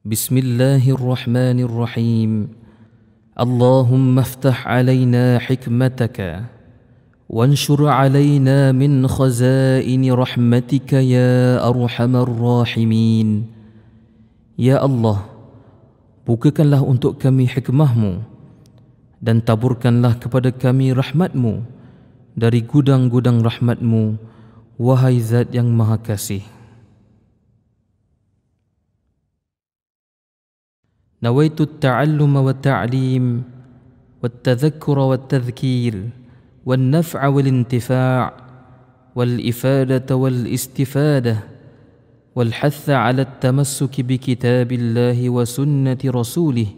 بسم الله الرحمن الرحيم اللهم افتح علينا حكمتك وانشر علينا من خزائن رحمتك يا أرحم الراحمين. Ya Allah, bukakanlah untuk kami hikmahmu dan taburkanlah kepada kami rahmatmu dari gudang-gudang rahmatmu, wahai Zat yang Maha Kasih. نويت التعلم والتعليم والتذكر والتذكير والنفع والانتفاع والإفادة والاستفادة والحث على التمسك بكتاب الله وسنة رسوله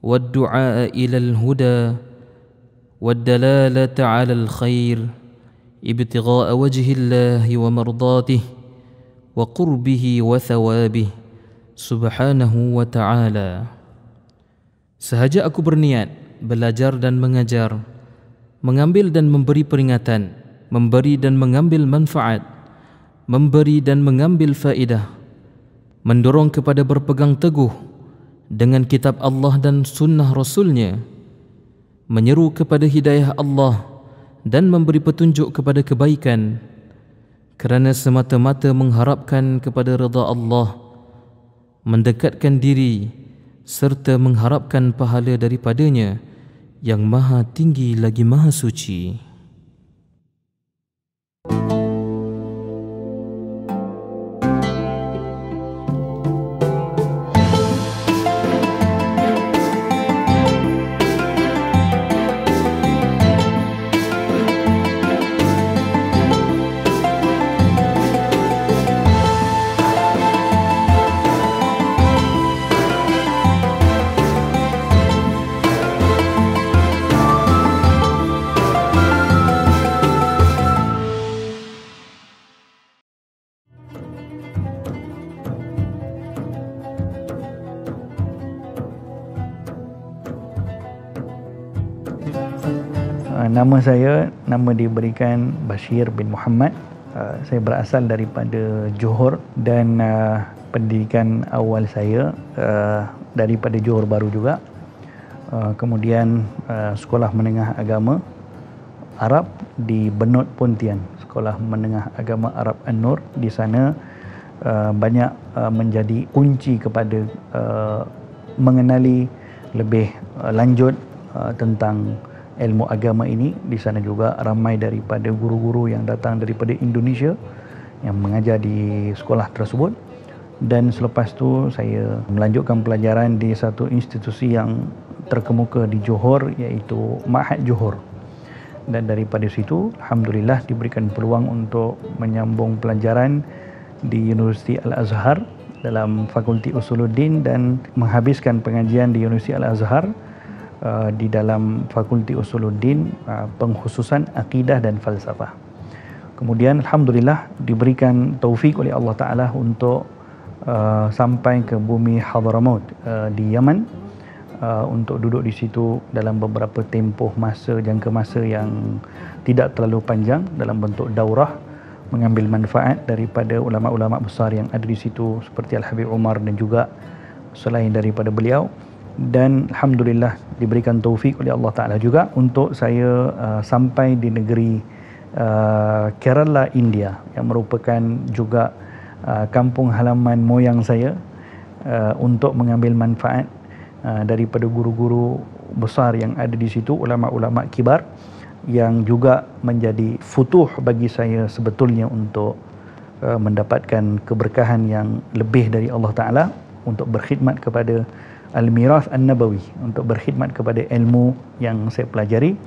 والدعاء إلى الهدى والدلالة على الخير ابتغاء وجه الله ومرضاته وقربه وثوابه Subhanahu wa ta'ala. Sahaja aku berniat belajar dan mengajar, mengambil dan memberi peringatan, memberi dan mengambil manfaat, memberi dan mengambil faedah, mendorong kepada berpegang teguh dengan kitab Allah dan sunnah Rasulnya, menyeru kepada hidayah Allah dan memberi petunjuk kepada kebaikan, kerana semata-mata mengharapkan kepada redha Allah, mendekatkan diri serta mengharapkan pahala daripadanya yang maha tinggi lagi maha suci. Nama saya, nama diberikan Bashir bin Muhammad. Saya berasal daripada Johor dan pendidikan awal saya daripada Johor Bahru juga. Kemudian sekolah menengah agama Arab di Benut Pontian, sekolah menengah agama Arab An-Nur. Di sana banyak menjadi kunci kepada mengenali lebih lanjut tentang ilmu agama ini. Di sana juga ramai daripada guru-guru yang datang daripada Indonesia yang mengajar di sekolah tersebut. Dan selepas tu saya melanjutkan pelajaran di satu institusi yang terkemuka di Johor, iaitu Ma'had Johor. Dan daripada situ alhamdulillah diberikan peluang untuk menyambung pelajaran di Universiti Al-Azhar dalam Fakulti Usuluddin dan menghabiskan pengajian di Universiti Al-Azhar di dalam Fakulti Usuluddin pengkhususan akidah dan falsafah. Kemudian alhamdulillah diberikan taufik oleh Allah Ta'ala untuk sampai ke bumi Hadramaut di Yaman, untuk duduk di situ dalam beberapa tempoh masa, jangka masa yang tidak terlalu panjang dalam bentuk daurah, mengambil manfaat daripada ulama-ulama besar yang ada di situ seperti Al-Habib Umar dan juga selain daripada beliau. Dan alhamdulillah diberikan taufik oleh Allah Ta'ala juga untuk saya sampai di negeri Kerala, India, yang merupakan juga kampung halaman moyang saya, untuk mengambil manfaat daripada guru-guru besar yang ada di situ, ulama-ulama kibar yang juga menjadi futuh bagi saya sebetulnya untuk mendapatkan keberkahan yang lebih dari Allah Ta'ala untuk berkhidmat kepada Al-Mirath An-Nabawi, untuk berkhidmat kepada ilmu yang saya pelajari,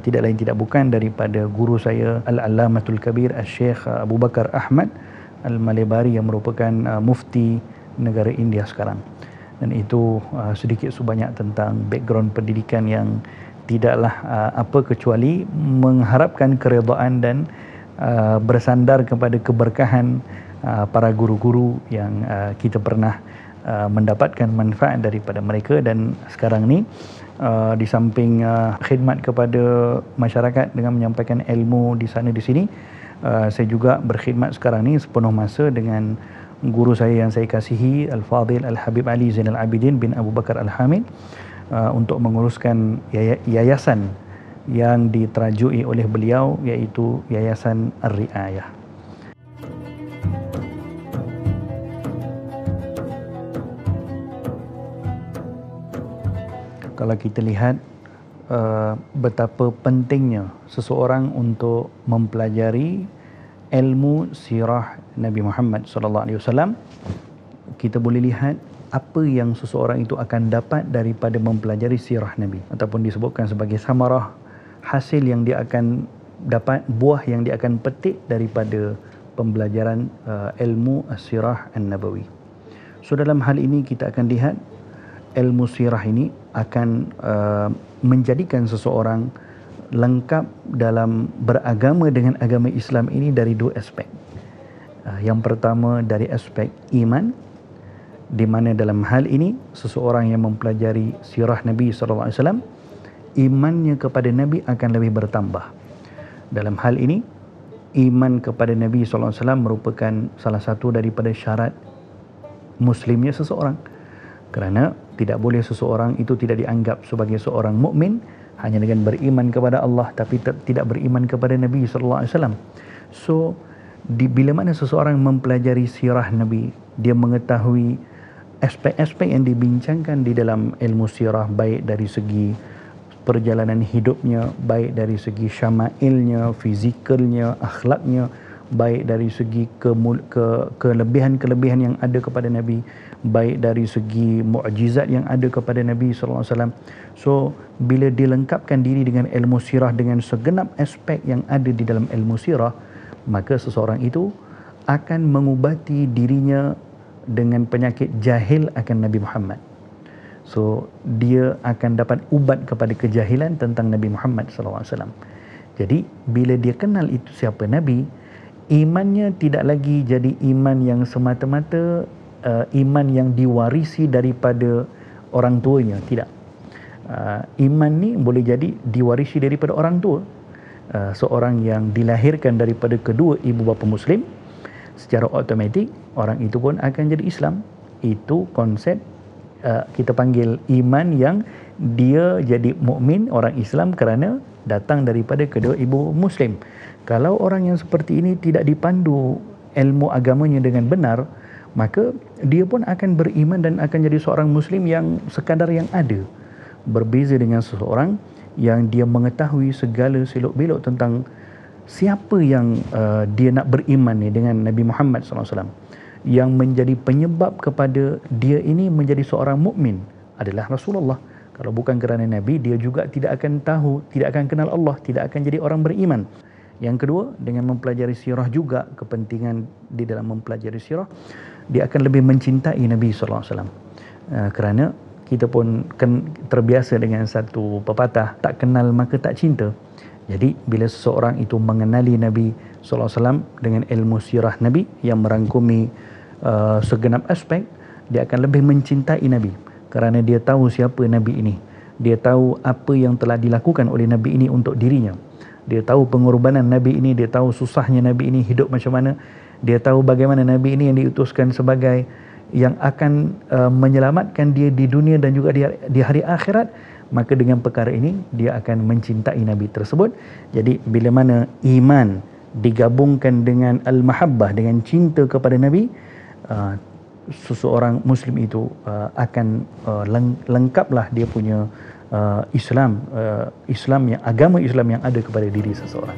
tidak lain tidak bukan daripada guru saya Al-Allamatul Kabir Al-Syekh Abu Bakar Ahmad Al-Malibari yang merupakan mufti negara India sekarang. Dan itu sedikit sebanyak tentang background pendidikan yang tidaklah apa kecuali mengharapkan keredaan dan bersandar kepada keberkahan para guru-guru yang kita pernah mendapatkan manfaat daripada mereka. Dan sekarang ni di samping khidmat kepada masyarakat dengan menyampaikan ilmu di sana di sini, saya juga berkhidmat sekarang ni sepenuh masa dengan guru saya yang saya kasihi, Al-Fadhil Al-Habib Ali Zainal Abidin bin Abu Bakar Al-Hamid, untuk menguruskan yayasan yang diterajui oleh beliau, iaitu Yayasan Ar-Riayah. Kalau kita lihat betapa pentingnya seseorang untuk mempelajari ilmu sirah Nabi Muhammad SAW, kita boleh lihat apa yang seseorang itu akan dapat daripada mempelajari sirah Nabi, ataupun disebutkan sebagai samarah, hasil yang dia akan dapat, buah yang dia akan petik daripada pembelajaran ilmu sirah An-Nabawi. So dalam hal ini kita akan lihat ilmu sirah ini akan menjadikan seseorang lengkap dalam beragama dengan agama Islam ini dari dua aspek. Yang pertama dari aspek iman, di mana dalam hal ini seseorang yang mempelajari sirah Nabi SAW, imannya kepada Nabi akan lebih bertambah. Dalam hal ini, iman kepada Nabi SAW merupakan salah satu daripada syarat muslimnya seseorang. Kerana tidak boleh seseorang itu tidak dianggap sebagai seorang mukmin hanya dengan beriman kepada Allah tapi tidak beriman kepada Nabi SAW. So, bila mana seseorang mempelajari sirah Nabi, dia mengetahui aspek-aspek yang dibincangkan di dalam ilmu sirah, baik dari segi perjalanan hidupnya, baik dari segi syama'ilnya, fizikalnya, akhlaknya, baik dari segi kelebihan-kelebihan yang ada kepada Nabi, baik dari segi mukjizat yang ada kepada Nabi SAW. So, bila dilengkapkan diri dengan ilmu sirah dengan segenap aspek yang ada di dalam ilmu sirah, maka seseorang itu akan mengubati dirinya dengan penyakit jahil akan Nabi Muhammad. So, dia akan dapat ubat kepada kejahilan tentang Nabi Muhammad SAW. Jadi, bila dia kenal itu siapa Nabi, imannya tidak lagi jadi iman yang semata-mata iman yang diwarisi daripada orang tuanya. Tidak. Iman ni boleh jadi diwarisi daripada orang tua. Seorang yang dilahirkan daripada kedua ibu bapa Muslim, secara automatik orang itu pun akan jadi Islam. Itu konsep kita panggil iman yang dia jadi mukmin, orang Islam kerana datang daripada kedua ibu Muslim. Kalau orang yang seperti ini tidak dipandu ilmu agamanya dengan benar, maka dia pun akan beriman dan akan jadi seorang Muslim yang sekadar yang ada. Berbeza dengan seseorang yang dia mengetahui segala selok-belok tentang siapa yang dia nak beriman ni dengan Nabi Muhammad SAW. Yang menjadi penyebab kepada dia ini menjadi seorang mukmin adalah Rasulullah. Kalau bukan kerana Nabi, dia juga tidak akan tahu, tidak akan kenal Allah, tidak akan jadi orang beriman. Yang kedua, dengan mempelajari sirah juga, kepentingan di dalam mempelajari sirah, dia akan lebih mencintai Nabi SAW. Kerana kita pun terbiasa dengan satu pepatah, tak kenal maka tak cinta. Jadi bila seseorang itu mengenali Nabi SAW dengan ilmu sirah Nabi yang merangkumi segenap aspek, dia akan lebih mencintai Nabi. Kerana dia tahu siapa Nabi ini. Dia tahu apa yang telah dilakukan oleh Nabi ini untuk dirinya. Dia tahu pengorbanan Nabi ini, dia tahu susahnya Nabi ini hidup macam mana. Dia tahu bagaimana Nabi ini yang diutuskan sebagai yang akan menyelamatkan dia di dunia dan juga di hari akhirat. Maka dengan perkara ini dia akan mencintai Nabi tersebut. Jadi bila mana iman digabungkan dengan al-mahabbah, dengan cinta kepada Nabi, seseorang Muslim itu akan lengkaplah dia punya Islam yang agama Islam yang ada kepada diri seseorang.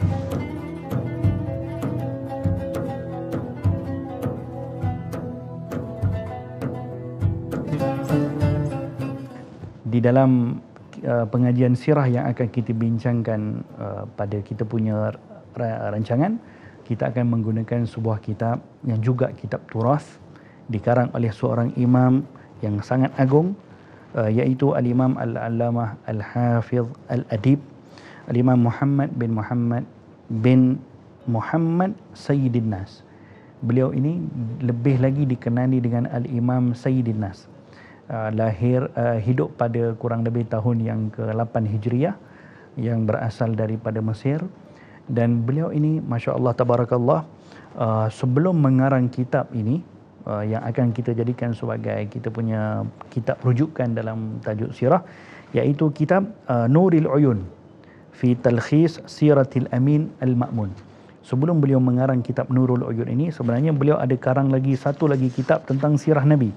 Di dalam pengajian sirah yang akan kita bincangkan pada kita punya rancangan, kita akan menggunakan sebuah kitab yang juga kitab turas, dikarang oleh seorang imam yang sangat agung, iaitu Al-Imam Al-Allamah Al-Hafiz Al-Adib, Al-Imam Muhammad bin Muhammad Sayyidin Nas. Beliau ini lebih lagi dikenali dengan Al-Imam Sayyidin Nas. Hidup pada kurang lebih tahun yang ke-8 Hijriah, yang berasal daripada Mesir. Dan beliau ini, Masya Allah, Tabarakallah, sebelum mengarang kitab ini, yang akan kita jadikan sebagai kita punya kitab rujukan dalam tajuk sirah, iaitu kitab Nuril Uyun fi Talkhis Siratil Amin Al-Ma'mun. Sebelum beliau mengarang kitab Nurul Uyun ini, sebenarnya beliau ada karang lagi satu lagi kitab tentang sirah Nabi,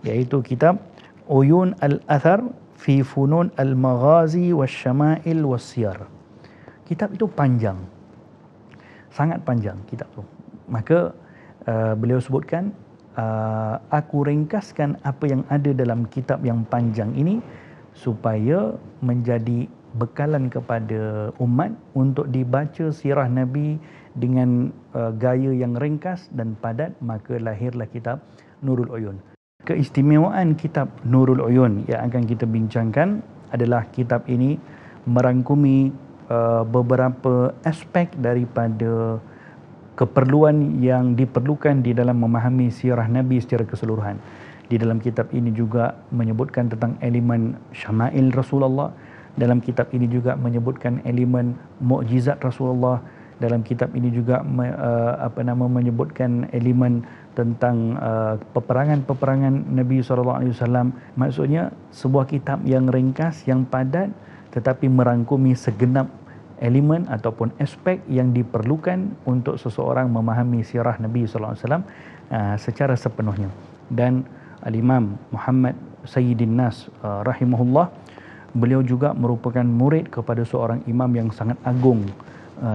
iaitu kitab Uyun Al-Athar fi Funun Al-Maghazi Wasyama'il Wasyar. Kitab itu panjang, sangat panjang kitab tu. Maka beliau sebutkan, aku ringkaskan apa yang ada dalam kitab yang panjang ini supaya menjadi bekalan kepada umat untuk dibaca sirah Nabi dengan gaya yang ringkas dan padat. Maka lahirlah kitab Nurul Uyun. Keistimewaan kitab Nurul Uyun yang akan kita bincangkan adalah kitab ini merangkumi beberapa aspek daripada keperluan yang diperlukan di dalam memahami sirah Nabi secara keseluruhan. Di dalam kitab ini juga menyebutkan tentang elemen syama'il Rasulullah. Dalam kitab ini juga menyebutkan elemen mukjizat Rasulullah. Dalam kitab ini juga menyebutkan elemen tentang peperangan-peperangan Nabi SAW. Maksudnya sebuah kitab yang ringkas, yang padat, tetapi merangkumi segenap elemen ataupun aspek yang diperlukan untuk seseorang memahami sirah Nabi SAW secara sepenuhnya. Dan Al-Imam Muhammad Sayyidin Nas rahimahullah, beliau juga merupakan murid kepada seorang imam yang sangat agung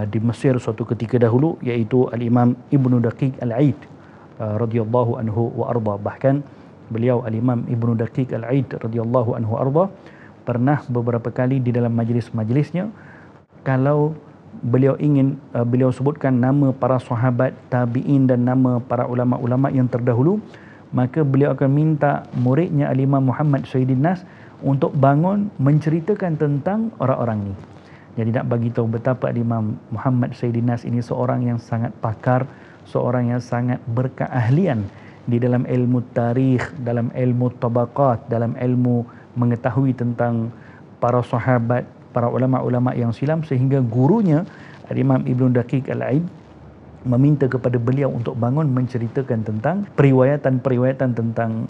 di Mesir suatu ketika dahulu, iaitu Al-Imam Ibnu Daqiq Al-Aid radhiyallahu anhu wa arda. Bahkan beliau Al-Imam Ibnu Daqiq Al-Aid radhiyallahu anhu wa arda pernah beberapa kali di dalam majlis-majlisnya, kalau beliau ingin beliau sebutkan nama para sahabat, tabi'in dan nama para ulama-ulama yang terdahulu, maka beliau akan minta muridnya Al-Imam Muhammad Sayyidin Nas untuk bangun menceritakan tentang orang-orang ni. Jadi nak bagi tahu betapa Al-Imam Muhammad Sayyidin Nas ini seorang yang sangat pakar, seorang yang sangat berkeahlian di dalam ilmu tarikh, dalam ilmu tabaqat, dalam ilmu mengetahui tentang para sahabat, para ulama-ulama yang silam, sehingga gurunya Al-Imam Ibnu Daqiq Al-Aid meminta kepada beliau untuk bangun menceritakan tentang periwayatan-periwayatan tentang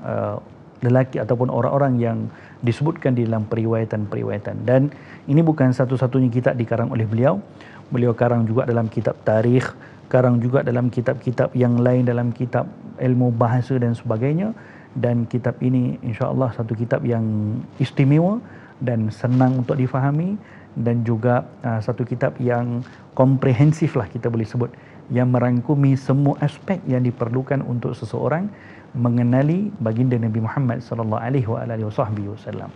lelaki ataupun orang-orang yang disebutkan di dalam periwayatan-periwayatan. Dan ini bukan satu-satunya kitab dikarang oleh beliau. Beliau karang juga dalam kitab tarikh, karang juga dalam kitab-kitab yang lain, dalam kitab ilmu bahasa dan sebagainya. Dan kitab ini insya-Allah satu kitab yang istimewa dan senang untuk difahami, dan juga satu kitab yang komprehensif lah kita boleh sebut, yang merangkumi semua aspek yang diperlukan untuk seseorang mengenali baginda Nabi Muhammad sallallahu alaihi wasallam.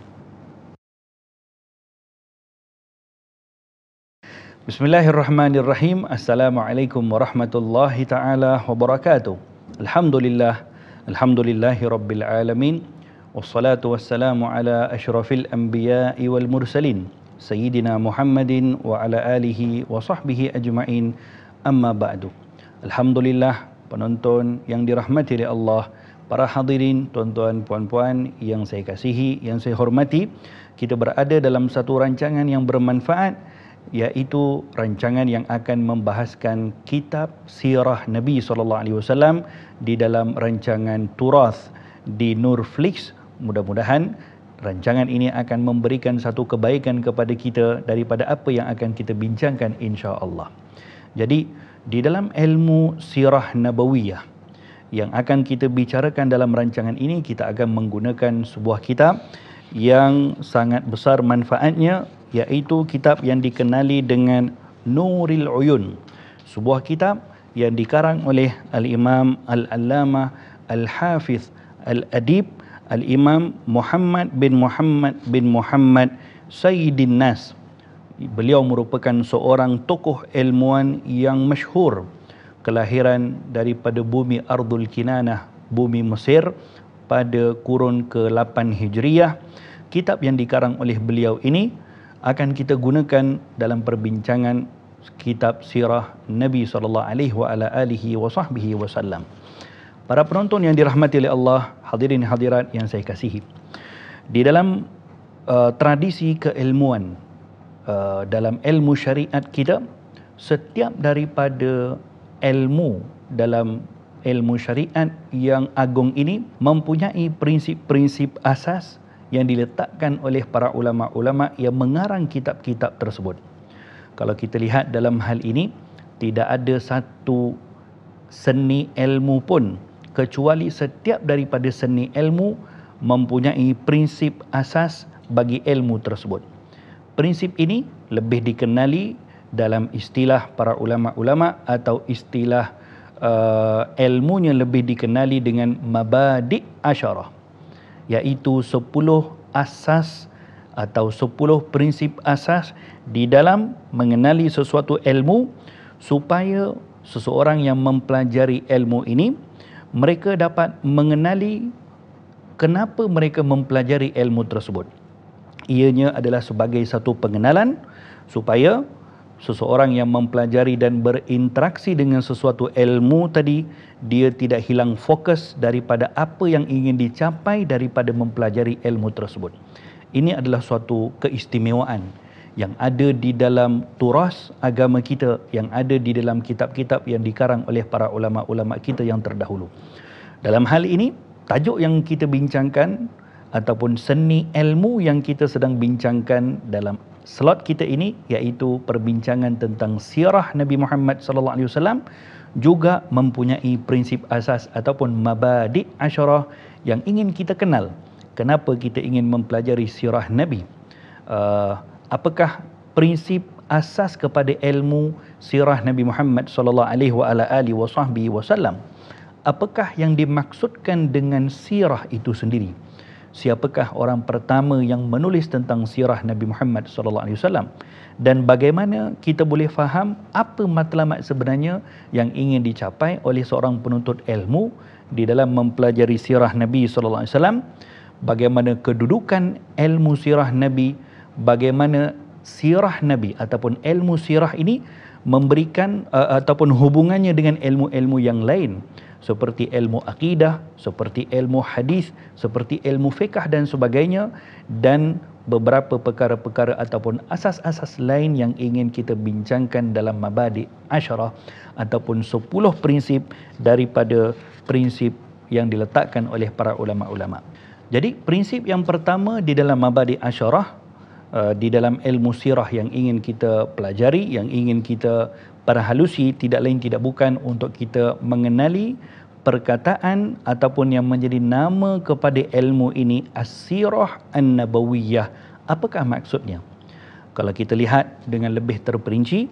Bismillahirrahmanirrahim. Assalamualaikum warahmatullahi taala wabarakatuh. Alhamdulillahi rabbil alamin. Wassalatu wassalamu ala asyrafil anbiya'i wal mursalin Sayyidina Muhammadin wa ala alihi wa sahbihi ajma'in, amma ba'du. Alhamdulillah, penonton yang dirahmati oleh Allah, para hadirin, tuan-tuan, puan-puan yang saya kasihi, yang saya hormati, kita berada dalam satu rancangan yang bermanfaat, iaitu rancangan yang akan membahaskan kitab sirah Nabi SAW di dalam rancangan Turath di Nurflix. Mudah-mudahan rancangan ini akan memberikan satu kebaikan kepada kita daripada apa yang akan kita bincangkan insya-Allah. Jadi di dalam ilmu sirah nabawiyah yang akan kita bicarakan dalam rancangan ini, kita akan menggunakan sebuah kitab yang sangat besar manfaatnya, iaitu kitab yang dikenali dengan Nuril Uyun. Sebuah kitab yang dikarang oleh Al-Imam Al-Allamah Al-Hafiz Al-Adib Al-Imam Muhammad bin Muhammad Sayyidin Nas. Beliau merupakan seorang tokoh ilmuwan yang masyhur, kelahiran daripada bumi Ardul Kinanah, bumi Mesir, pada kurun ke-8 Hijriyah. Kitab yang dikarang oleh beliau ini akan kita gunakan dalam perbincangan kitab sirah Nabi SAW. Para penonton yang dirahmati oleh Allah, hadirin hadirat yang saya kasihi, di dalam tradisi keilmuan, dalam ilmu syariat kita, setiap daripada ilmu dalam ilmu syariat yang agung ini mempunyai prinsip-prinsip asas yang diletakkan oleh para ulama-ulama yang mengarang kitab-kitab tersebut. Kalau kita lihat dalam hal ini, tidak ada satu seni ilmu pun kecuali setiap daripada seni ilmu mempunyai prinsip asas bagi ilmu tersebut. Prinsip ini lebih dikenali dalam istilah para ulama-ulama atau istilah ilmunya lebih dikenali dengan mabadi' asyarah, iaitu 10 asas atau 10 prinsip asas di dalam mengenali sesuatu ilmu, supaya seseorang yang mempelajari ilmu ini, mereka dapat mengenali kenapa mereka mempelajari ilmu tersebut. Ianya adalah sebagai satu pengenalan supaya seseorang yang mempelajari dan berinteraksi dengan sesuatu ilmu tadi, dia tidak hilang fokus daripada apa yang ingin dicapai daripada mempelajari ilmu tersebut. Ini adalah suatu keistimewaan yang ada di dalam turas agama kita, yang ada di dalam kitab-kitab yang dikarang oleh para ulama-ulama kita yang terdahulu. Dalam hal ini, tajuk yang kita bincangkan ataupun seni ilmu yang kita sedang bincangkan dalam slot kita ini, iaitu perbincangan tentang sirah Nabi Muhammad sallallahu alaihi wasallam, juga mempunyai prinsip asas ataupun mabadi' asyarah yang ingin kita kenal. Kenapa kita ingin mempelajari sirah Nabi? Apakah prinsip asas kepada ilmu sirah Nabi Muhammad sallallahu alaihi wasallam? Apakah yang dimaksudkan dengan sirah itu sendiri? Siapakah orang pertama yang menulis tentang sirah Nabi Muhammad sallallahu alaihi wasallam, dan bagaimana kita boleh faham apa matlamat sebenarnya yang ingin dicapai oleh seorang penuntut ilmu di dalam mempelajari sirah Nabi sallallahu alaihi wasallam, bagaimana kedudukan ilmu sirah Nabi, bagaimana sirah Nabi ataupun ilmu sirah ini memberikan ataupun hubungannya dengan ilmu-ilmu yang lain, seperti ilmu akidah, seperti ilmu hadis, seperti ilmu fiqh dan sebagainya, dan beberapa perkara-perkara ataupun asas-asas lain yang ingin kita bincangkan dalam mabadi' asyarah ataupun 10 prinsip daripada prinsip yang diletakkan oleh para ulama-ulama. Jadi prinsip yang pertama di dalam mabadi' asyarah, di dalam ilmu sirah yang ingin kita pelajari, yang ingin kita perhalusi, tidak lain tidak bukan untuk kita mengenali perkataan ataupun yang menjadi nama kepada ilmu ini, as-sirah an-nabawiyah. Apakah maksudnya? Kalau kita lihat dengan lebih terperinci,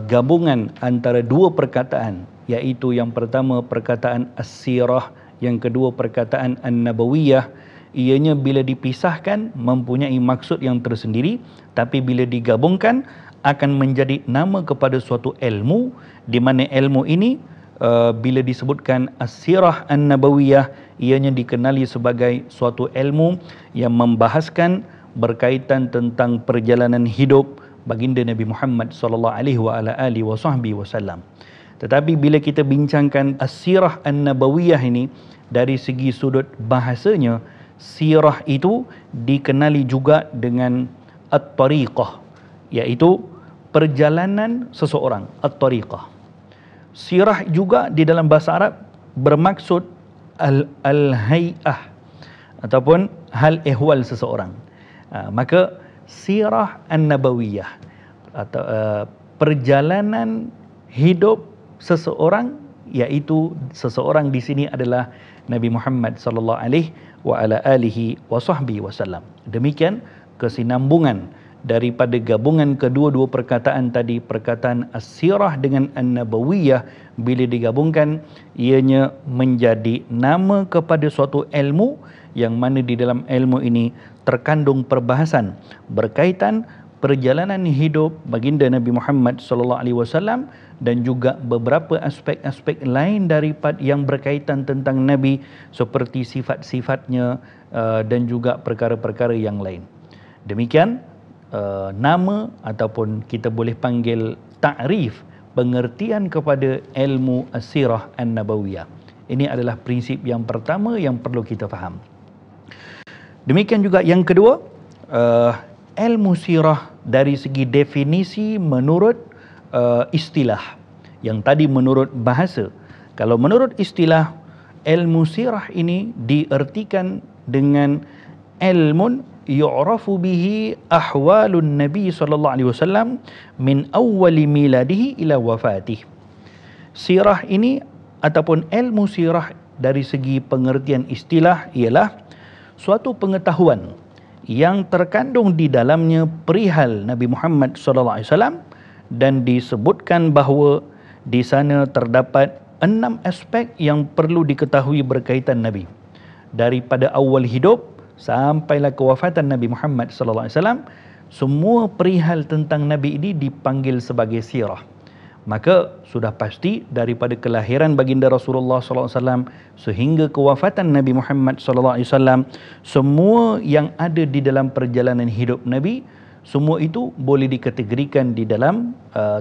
gabungan antara dua perkataan, iaitu yang pertama perkataan as-sirah, yang kedua perkataan an-nabawiyah, ianya bila dipisahkan mempunyai maksud yang tersendiri, tapi bila digabungkan akan menjadi nama kepada suatu ilmu, di mana ilmu ini bila disebutkan as-sirah an-nabawiyah, ianya dikenali sebagai suatu ilmu yang membahaskan berkaitan tentang perjalanan hidup baginda Nabi Muhammad sallallahu alaihi wasallam. Tetapi bila kita bincangkan as-sirah an-nabawiyah ini dari segi sudut bahasanya, sirah itu dikenali juga dengan at-tariqah, iaitu perjalanan seseorang, at-tariqah. Sirah juga di dalam bahasa Arab bermaksud al-hay'ah ataupun hal ehwal seseorang. Maka sirah an-nabawiyah atau perjalanan hidup seseorang, iaitu seseorang di sini adalah Nabi Muhammad sallallahu alaihi wasallam. Demikian kesinambungan daripada gabungan kedua-dua perkataan tadi, perkataan as-sirah dengan an-nabawiyah, bila digabungkan ianya menjadi nama kepada suatu ilmu yang mana di dalam ilmu ini terkandung perbahasan berkaitan perjalanan hidup baginda Nabi Muhammad sallallahu alaihi wasallam dan juga beberapa aspek-aspek lain daripada yang berkaitan tentang Nabi, seperti sifat-sifatnya dan juga perkara-perkara yang lain. Demikian nama ataupun kita boleh panggil ta'rif, pengertian kepada ilmu as-sirah an-nabawiyah. Ini adalah prinsip yang pertama yang perlu kita faham. Demikian juga yang kedua, ilmu sirah dari segi definisi menurut istilah. Yang tadi menurut bahasa. Kalau menurut istilah ilmu sirah ini diartikan dengan ilmun yu'rafu bihi ahwalun Nabi sallallahu alaihi wasallam min awwali miladihi ila wafatih. Sirah ini ataupun ilmu sirah dari segi pengertian istilah ialah suatu pengetahuan yang terkandung di dalamnya perihal Nabi Muhammad sallallahu alaihi wasallam, dan disebutkan bahawa di sana terdapat 6 aspek yang perlu diketahui berkaitan Nabi. Daripada awal hidup sampailah kewafatan Nabi Muhammad sallallahu alaihi wasallam, semua perihal tentang Nabi ini dipanggil sebagai sirah. Maka sudah pasti daripada kelahiran baginda Rasulullah sallallahu alaihi wasallam sehingga kewafatan Nabi Muhammad sallallahu alaihi wasallam, semua yang ada di dalam perjalanan hidup Nabi, semua itu boleh dikategorikan di dalam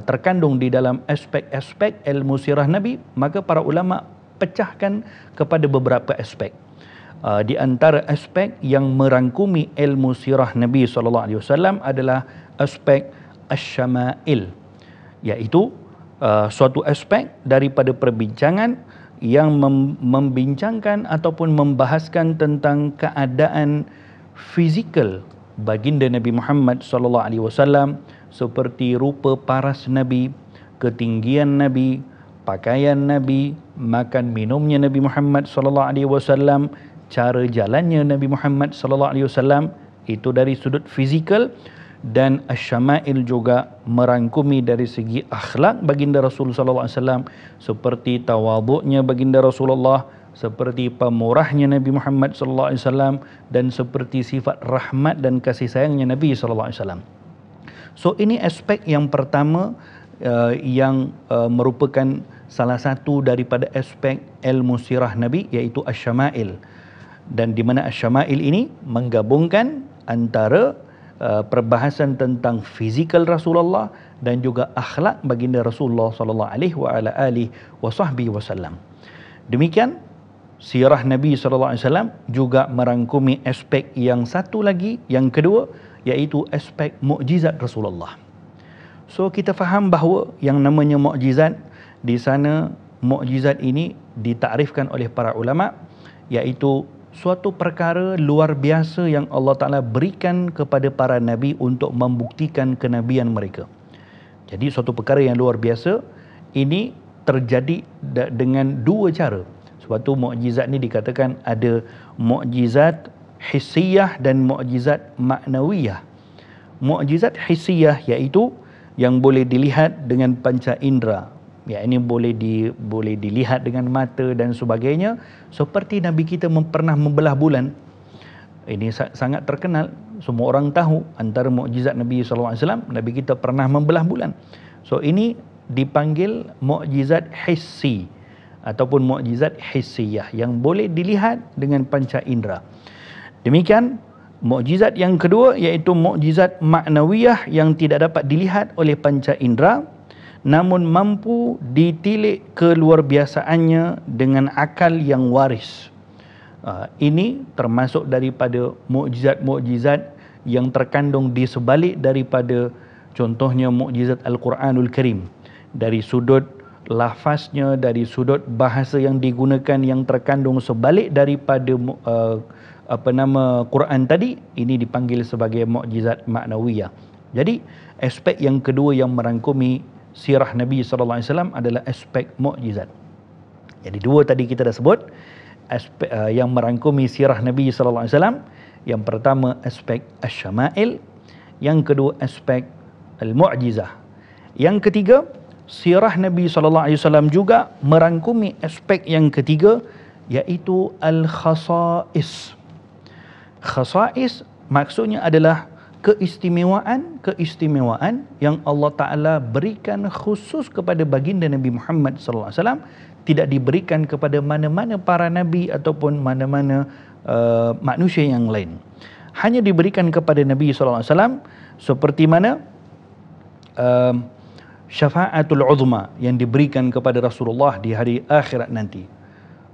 terkandung di dalam aspek-aspek ilmu sirah Nabi. Maka para ulama pecahkan kepada beberapa aspek. Di antara aspek yang merangkumi ilmu sirah Nabi sallallahu alaihi wasallam adalah aspek asy-syama'il, iaitu suatu aspek daripada perbincangan yang membincangkan ataupun membahaskan tentang keadaan fizikal baginda Nabi Muhammad sallallahu alaihi wasallam, seperti rupa paras Nabi, ketinggian Nabi, pakaian Nabi, makan minumnya Nabi Muhammad sallallahu alaihi wasallam, cara jalannya Nabi Muhammad sallallahu alaihi wasallam, itu dari sudut fizikal. Dan asy-syama'il juga merangkumi dari segi akhlak baginda Rasul sallallahu alaihi wasallam, seperti tawaduknya baginda Rasulullah, seperti pemurahnya Nabi Muhammad sallallahu alaihi wasallam, dan seperti sifat rahmat dan kasih sayangnya Nabi sallallahu alaihi wasallam. So ini aspek yang pertama yang merupakan salah satu daripada aspek ilmu sirah Nabi, iaitu asy-syama'il. Dan di mana asy-syama'il ini menggabungkan antara perbahasan tentang fizikal Rasulullah dan juga akhlak baginda Rasulullah sallallahu alaihi wasallam. Demikian sirah Nabi sallallahu alaihi wasallam juga merangkumi aspek yang satu lagi, yang kedua, iaitu aspek mukjizat Rasulullah. So kita faham bahawa yang namanya mukjizat, di sana mukjizat ini ditakrifkan oleh para ulama, iaitu suatu perkara luar biasa yang Allah Ta'ala berikan kepada para Nabi untuk membuktikan kenabian mereka. Jadi suatu perkara yang luar biasa ini terjadi dengan dua cara. Suatu mukjizat ni dikatakan ada mukjizat hissiyah dan mukjizat maknawiyah. Mukjizat hissiyah iaitu yang boleh dilihat dengan panca indera. Ya, ini boleh dilihat dengan mata dan sebagainya. Seperti Nabi kita pernah membelah bulan. Ini sangat terkenal. Semua orang tahu antara mukjizat Nabi SAW, Nabi kita pernah membelah bulan. So ini dipanggil mukjizat hissi ataupun mukjizat hissiyah yang boleh dilihat dengan panca indera. Demikian mukjizat yang kedua, iaitu mukjizat maknawiyah yang tidak dapat dilihat oleh panca indera, namun mampu ditilik keluarbiasaannya dengan akal yang waris. Ini termasuk daripada mukjizat-mukjizat yang terkandung di sebalik daripada contohnya mukjizat Al-Quranul Karim. Dari sudut lafaznya, dari sudut bahasa yang digunakan yang terkandung sebalik daripada Quran tadi, ini dipanggil sebagai mukjizat maknawiyah. Jadi aspek yang kedua yang merangkumi sirah Nabi sallallahu alaihi wasallam adalah aspek mukjizat. Jadi dua tadi kita dah sebut aspek yang merangkumi sirah Nabi sallallahu alaihi wasallam. Yang pertama aspek asy-syama'il, yang kedua aspek al-mu'jizah. Yang ketiga, sirah Nabi sallallahu alaihi wasallam juga merangkumi aspek yang ketiga, iaitu al-khasa'is. Khasa'is maksudnya adalah keistimewaan yang Allah Ta'ala berikan khusus kepada baginda Nabi Muhammad sallallahu alaihi wasallam, tidak diberikan kepada mana-mana para nabi ataupun mana-mana manusia yang lain. Hanya diberikan kepada Nabi sallallahu alaihi wasallam, seperti mana syafa'atul uzma yang diberikan kepada Rasulullah di hari akhirat nanti.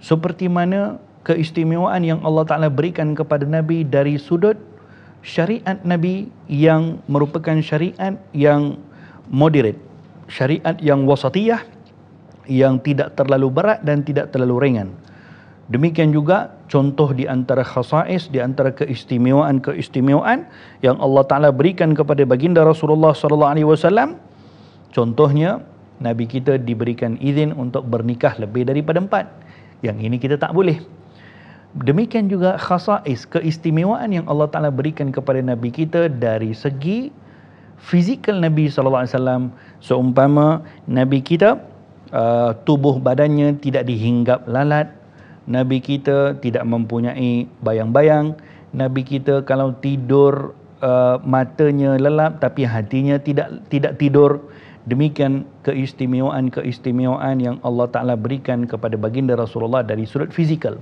Seperti mana keistimewaan yang Allah Ta'ala berikan kepada Nabi dari sudut syariat Nabi yang merupakan syariat yang moderate, syariat yang wasatiyah, yang tidak terlalu berat dan tidak terlalu ringan. Demikian juga contoh di antara khasais, di antara keistimewaan-keistimewaan yang Allah Ta'ala berikan kepada baginda Rasulullah SAW. Contohnya, Nabi kita diberikan izin untuk bernikah lebih daripada 4. Yang ini kita tak boleh. Demikian juga khasais, keistimewaan yang Allah Ta'ala berikan kepada Nabi kita dari segi fizikal Nabi SAW. Seumpama Nabi kita tubuh badannya tidak dihinggap lalat, Nabi kita tidak mempunyai bayang-bayang, Nabi kita kalau tidur matanya lelap tapi hatinya tidak tidur. Demikian keistimewaan-keistimewaan yang Allah Ta'ala berikan kepada baginda Rasulullah dari sudut fizikal.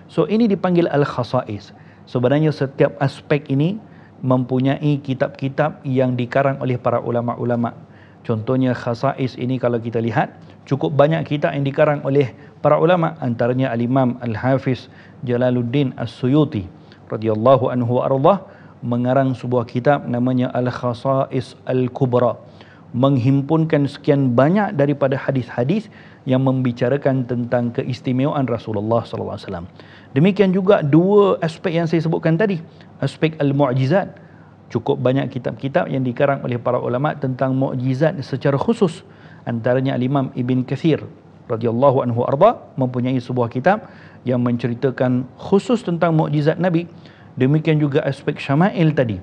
So ini dipanggil al-khasais. Sebenarnya setiap aspek ini mempunyai kitab-kitab yang dikarang oleh para ulama-ulama. Contohnya khasais ini kalau kita lihat, cukup banyak kitab yang dikarang oleh para ulama, antaranya Al-Imam Al-Hafiz Jalaluddin As-Suyuti radhiyallahu anhu ardah mengarang sebuah kitab namanya Al-Khasais Al-Kubra, menghimpunkan sekian banyak daripada hadis-hadis yang membicarakan tentang keistimewaan Rasulullah SAW. Demikian juga dua aspek yang saya sebutkan tadi, aspek al-mu'jizat. Cukup banyak kitab-kitab yang dikarang oleh para ulama tentang mukjizat secara khusus. Antaranya Al-Imam Ibn Kathir radhiyallahu anhu arda mempunyai sebuah kitab yang menceritakan khusus tentang mukjizat Nabi. Demikian juga aspek syama'il tadi.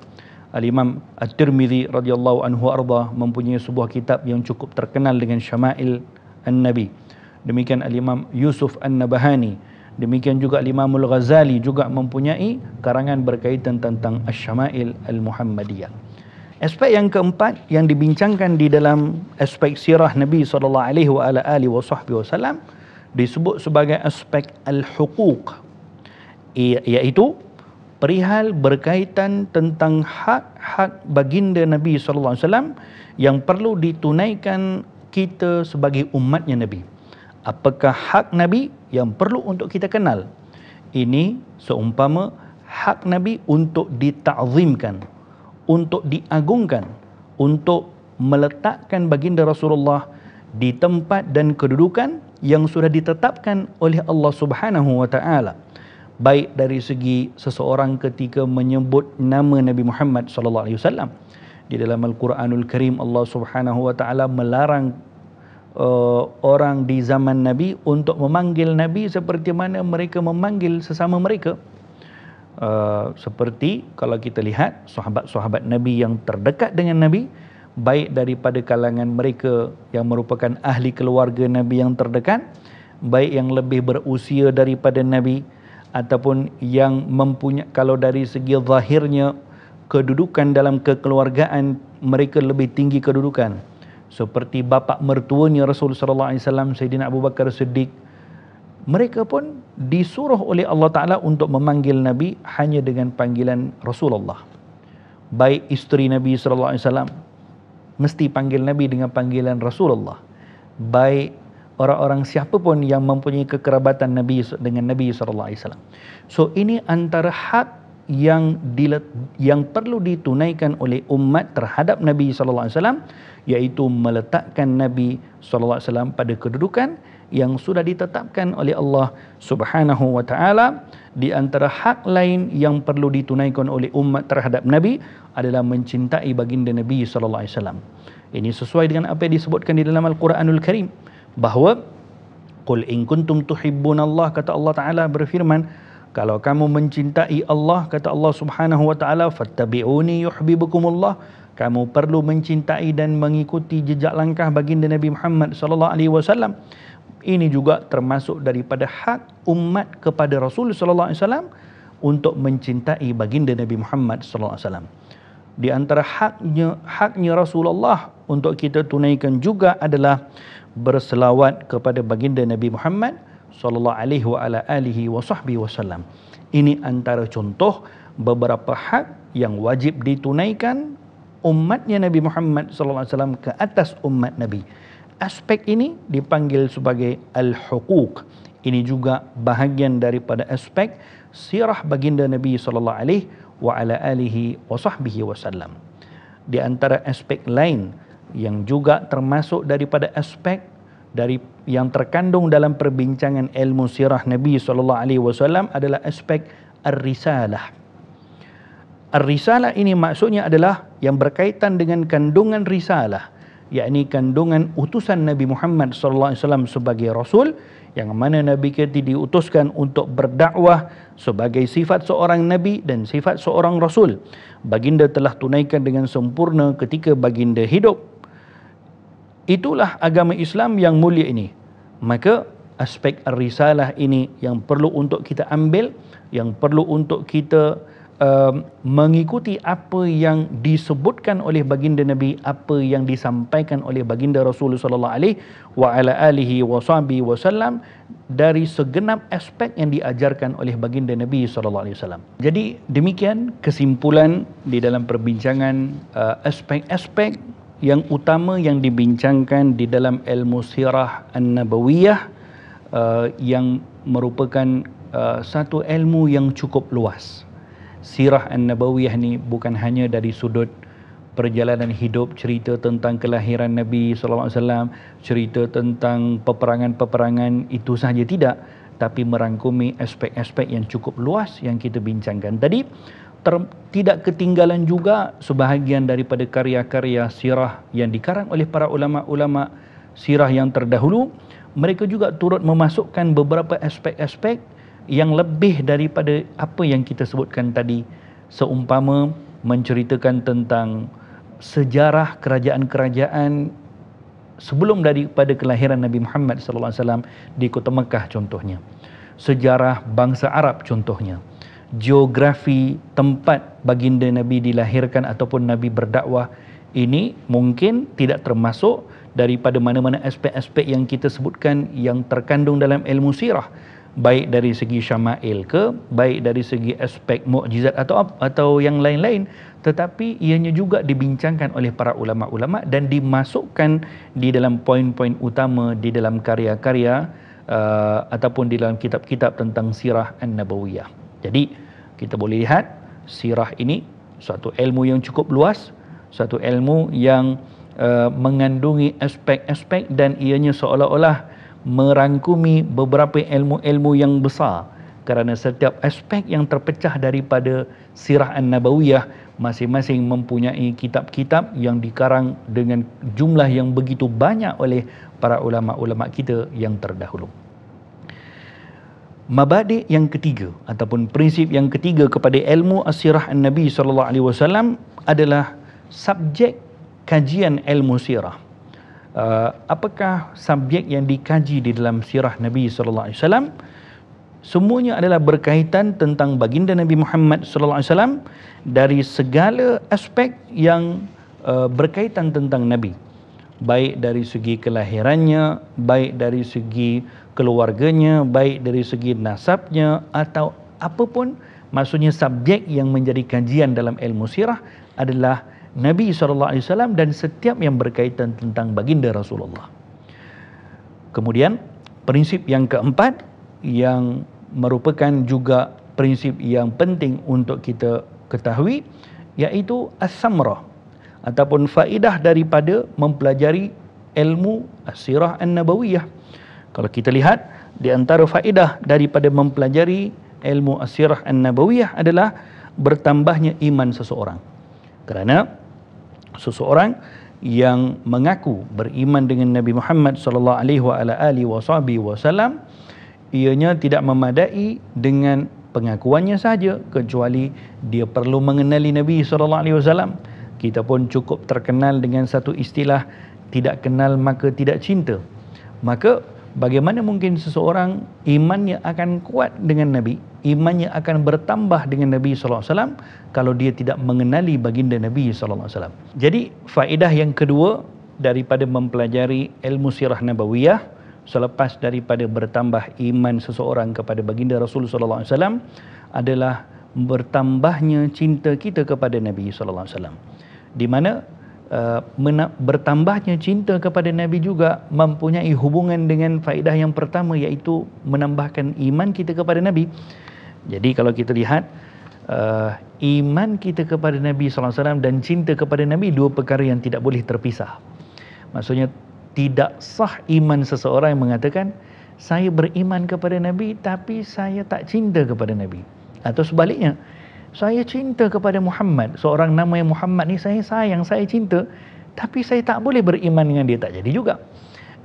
Al-Imam At-Tirmidzi radhiyallahu anhu arda mempunyai sebuah kitab yang cukup terkenal dengan syama'il An-Nabi. Demikian Al-Imam Yusuf An-Nabahani. Demikian juga Al-Imam Al-Ghazali juga mempunyai karangan berkaitan tentang Asy-Syama'il Al-Muhammadiyah. Aspek yang keempat yang dibincangkan di dalam aspek sirah Nabi SAW disebut sebagai aspek al-huquq, iaitu perihal berkaitan tentang hak-hak baginda Nabi SAW yang perlu ditunaikan kita sebagai umatnya Nabi. Apakah hak Nabi yang perlu untuk kita kenal? Ini seumpama hak Nabi untuk dita'zimkan, untuk diagungkan, untuk meletakkan baginda Rasulullah di tempat dan kedudukan yang sudah ditetapkan oleh Allah Subhanahu wa taala. Baik dari segi seseorang ketika menyebut nama Nabi Muhammad sallallahu alaihi wasallam. Di dalam Al-Quranul Karim Allah Subhanahu wa taala melarang orang di zaman Nabi untuk memanggil Nabi seperti mana mereka memanggil sesama mereka. Seperti kalau kita lihat sahabat-sahabat Nabi yang terdekat dengan Nabi, baik daripada kalangan mereka yang merupakan ahli keluarga Nabi yang terdekat, baik yang lebih berusia daripada Nabi, ataupun yang mempunyai, kalau dari segi zahirnya kedudukan dalam kekeluargaan mereka lebih tinggi kedudukan, seperti bapa mertuanya Rasulullah sallallahu alaihi wasallam Sayyidina Abu Bakar Siddiq. Mereka pun disuruh oleh Allah Ta'ala untuk memanggil Nabi hanya dengan panggilan Rasulullah. Baik isteri Nabi sallallahu alaihi wasallam mesti panggil Nabi dengan panggilan Rasulullah. Baik orang-orang siapa pun yang mempunyai kekerabatan Nabi dengan Nabi sallallahu alaihi wasallam. So ini antara hak yang perlu ditunaikan oleh umat terhadap Nabi sallallahu alaihi wasallam, iaitu meletakkan Nabi sallallahu alaihi wasallam pada kedudukan yang sudah ditetapkan oleh Allah Subhanahu wa taala. Di antara hak lain yang perlu ditunaikan oleh umat terhadap Nabi adalah mencintai baginda Nabi sallallahu alaihi wasallam. Ini sesuai dengan apa yang disebutkan di dalam Al-Quranul Karim, bahawa qul in kuntum tuhibbunallah, kata Allah Taala berfirman, kalau kamu mencintai Allah, kata Allah Subhanahu wa taala, fattabi'uni yuhibbukumullah, kamu perlu mencintai dan mengikuti jejak langkah baginda Nabi Muhammad sallallahu alaihi wasallam. Ini juga termasuk daripada hak umat kepada Rasul sallallahu alaihi wasallam untuk mencintai baginda Nabi Muhammad sallallahu alaihi wasallam. Di antara haknya Rasulullah untuk kita tunaikan juga adalah berselawat kepada baginda Nabi Muhammad sallallahu alaihi wasallam. Ini antara contoh beberapa hak yang wajib ditunaikan umatnya Nabi Muhammad sallallahu alaihi wasallam ke atas umat Nabi. Aspek ini dipanggil sebagai al-huquq. Ini juga bahagian daripada aspek sirah baginda Nabi sallallahu alaihi wasallam. Di antara aspek lain yang juga termasuk daripada aspek dari yang terkandung dalam perbincangan ilmu sirah Nabi SAW adalah aspek ar-risalah. Ar-risalah ini maksudnya adalah yang berkaitan dengan kandungan risalah, yakni kandungan utusan Nabi Muhammad SAW sebagai Rasul, yang mana Nabi kita diutuskan untuk berdakwah sebagai sifat seorang Nabi dan sifat seorang Rasul. Baginda telah tunaikan dengan sempurna ketika baginda hidup. Itulah agama Islam yang mulia ini. Maka aspek ar-risalah ini yang perlu untuk kita ambil, yang perlu untuk kita mengikuti apa yang disebutkan oleh baginda Nabi, apa yang disampaikan oleh baginda Rasulullah sallallahu alaihi wa ala alihi wasallam dari segenap aspek yang diajarkan oleh baginda Nabi sallallahu alaihi wasallam. Jadi demikian kesimpulan di dalam perbincangan aspek-aspek yang utama yang dibincangkan di dalam ilmu sirah an-nabawiyah, yang merupakan satu ilmu yang cukup luas. Sirah an-nabawiyah ni bukan hanya dari sudut perjalanan hidup, cerita tentang kelahiran Nabi SAW, cerita tentang peperangan-peperangan itu sahaja, tidak, tapi merangkumi aspek-aspek yang cukup luas yang kita bincangkan tadi. Tidak ketinggalan juga sebahagian daripada karya-karya sirah yang dikarang oleh para ulama-ulama sirah yang terdahulu. Mereka juga turut memasukkan beberapa aspek-aspek yang lebih daripada apa yang kita sebutkan tadi, seumpama menceritakan tentang sejarah kerajaan-kerajaan sebelum daripada kelahiran Nabi Muhammad SAW di kota Mekah contohnya, sejarah bangsa Arab contohnya, geografi tempat baginda Nabi dilahirkan ataupun Nabi berdakwah. Ini mungkin tidak termasuk daripada mana-mana aspek-aspek yang kita sebutkan yang terkandung dalam ilmu sirah, baik dari segi syama'il ke, baik dari segi aspek mukjizat atau yang lain-lain, tetapi ianya juga dibincangkan oleh para ulama-ulama dan dimasukkan di dalam poin-poin utama di dalam karya-karya ataupun di dalam kitab-kitab tentang sirah an-nabawiyah. Jadi kita boleh lihat sirah ini suatu ilmu yang cukup luas, suatu ilmu yang mengandungi aspek-aspek dan ianya seolah-olah merangkumi beberapa ilmu-ilmu yang besar, kerana setiap aspek yang terpecah daripada sirah an-nabawiyah masing-masing mempunyai kitab-kitab yang dikarang dengan jumlah yang begitu banyak oleh para ulama-ulama kita yang terdahulu. Mabadi' yang ketiga ataupun prinsip yang ketiga kepada ilmu as-sirah an-Nabi SAW adalah subjek kajian ilmu sirah. Apakah subjek yang dikaji di dalam sirah Nabi SAW? Semuanya adalah berkaitan tentang baginda Nabi Muhammad SAW dari segala aspek yang berkaitan tentang Nabi, baik dari segi kelahirannya, baik dari segi keluarganya, baik dari segi nasabnya, atau apapun. Maksudnya subjek yang menjadi kajian dalam ilmu sirah adalah Nabi SAW dan setiap yang berkaitan tentang baginda Rasulullah. Kemudian prinsip yang keempat yang merupakan juga prinsip yang penting untuk kita ketahui, iaitu as-samrah ataupun faedah daripada mempelajari ilmu as-sirah an-nabawiyah. Kalau kita lihat, di antara faedah daripada mempelajari ilmu as-sirah an-nabawiyah adalah bertambahnya iman seseorang. Kerana seseorang yang mengaku beriman dengan Nabi Muhammad sallallahu alaihi wasallam, ianya tidak memadai dengan pengakuannya saja, kecuali dia perlu mengenali Nabi sallallahu alaihi wasallam. Kita pun cukup terkenal dengan satu istilah, tidak kenal maka tidak cinta. Maka bagaimana mungkin seseorang imannya akan kuat dengan Nabi, imannya akan bertambah dengan Nabi SAW kalau dia tidak mengenali baginda Nabi SAW. Jadi faedah yang kedua daripada mempelajari ilmu sirah nabawiyah, selepas daripada bertambah iman seseorang kepada baginda Rasulullah SAW, adalah bertambahnya cinta kita kepada Nabi SAW. Di mana bertambahnya cinta kepada Nabi juga mempunyai hubungan dengan faedah yang pertama, iaitu menambahkan iman kita kepada Nabi. Jadi kalau kita lihat iman kita kepada Nabi SAW dan cinta kepada Nabi, dua perkara yang tidak boleh terpisah. Maksudnya Tidak sah iman seseorang yang mengatakan saya beriman kepada Nabi tapi saya tak cinta kepada Nabi. Atau sebaliknya, saya cinta kepada Muhammad, seorang nama yang Muhammad ni saya sayang, saya cinta, tapi saya tak boleh beriman dengan dia, tak jadi juga.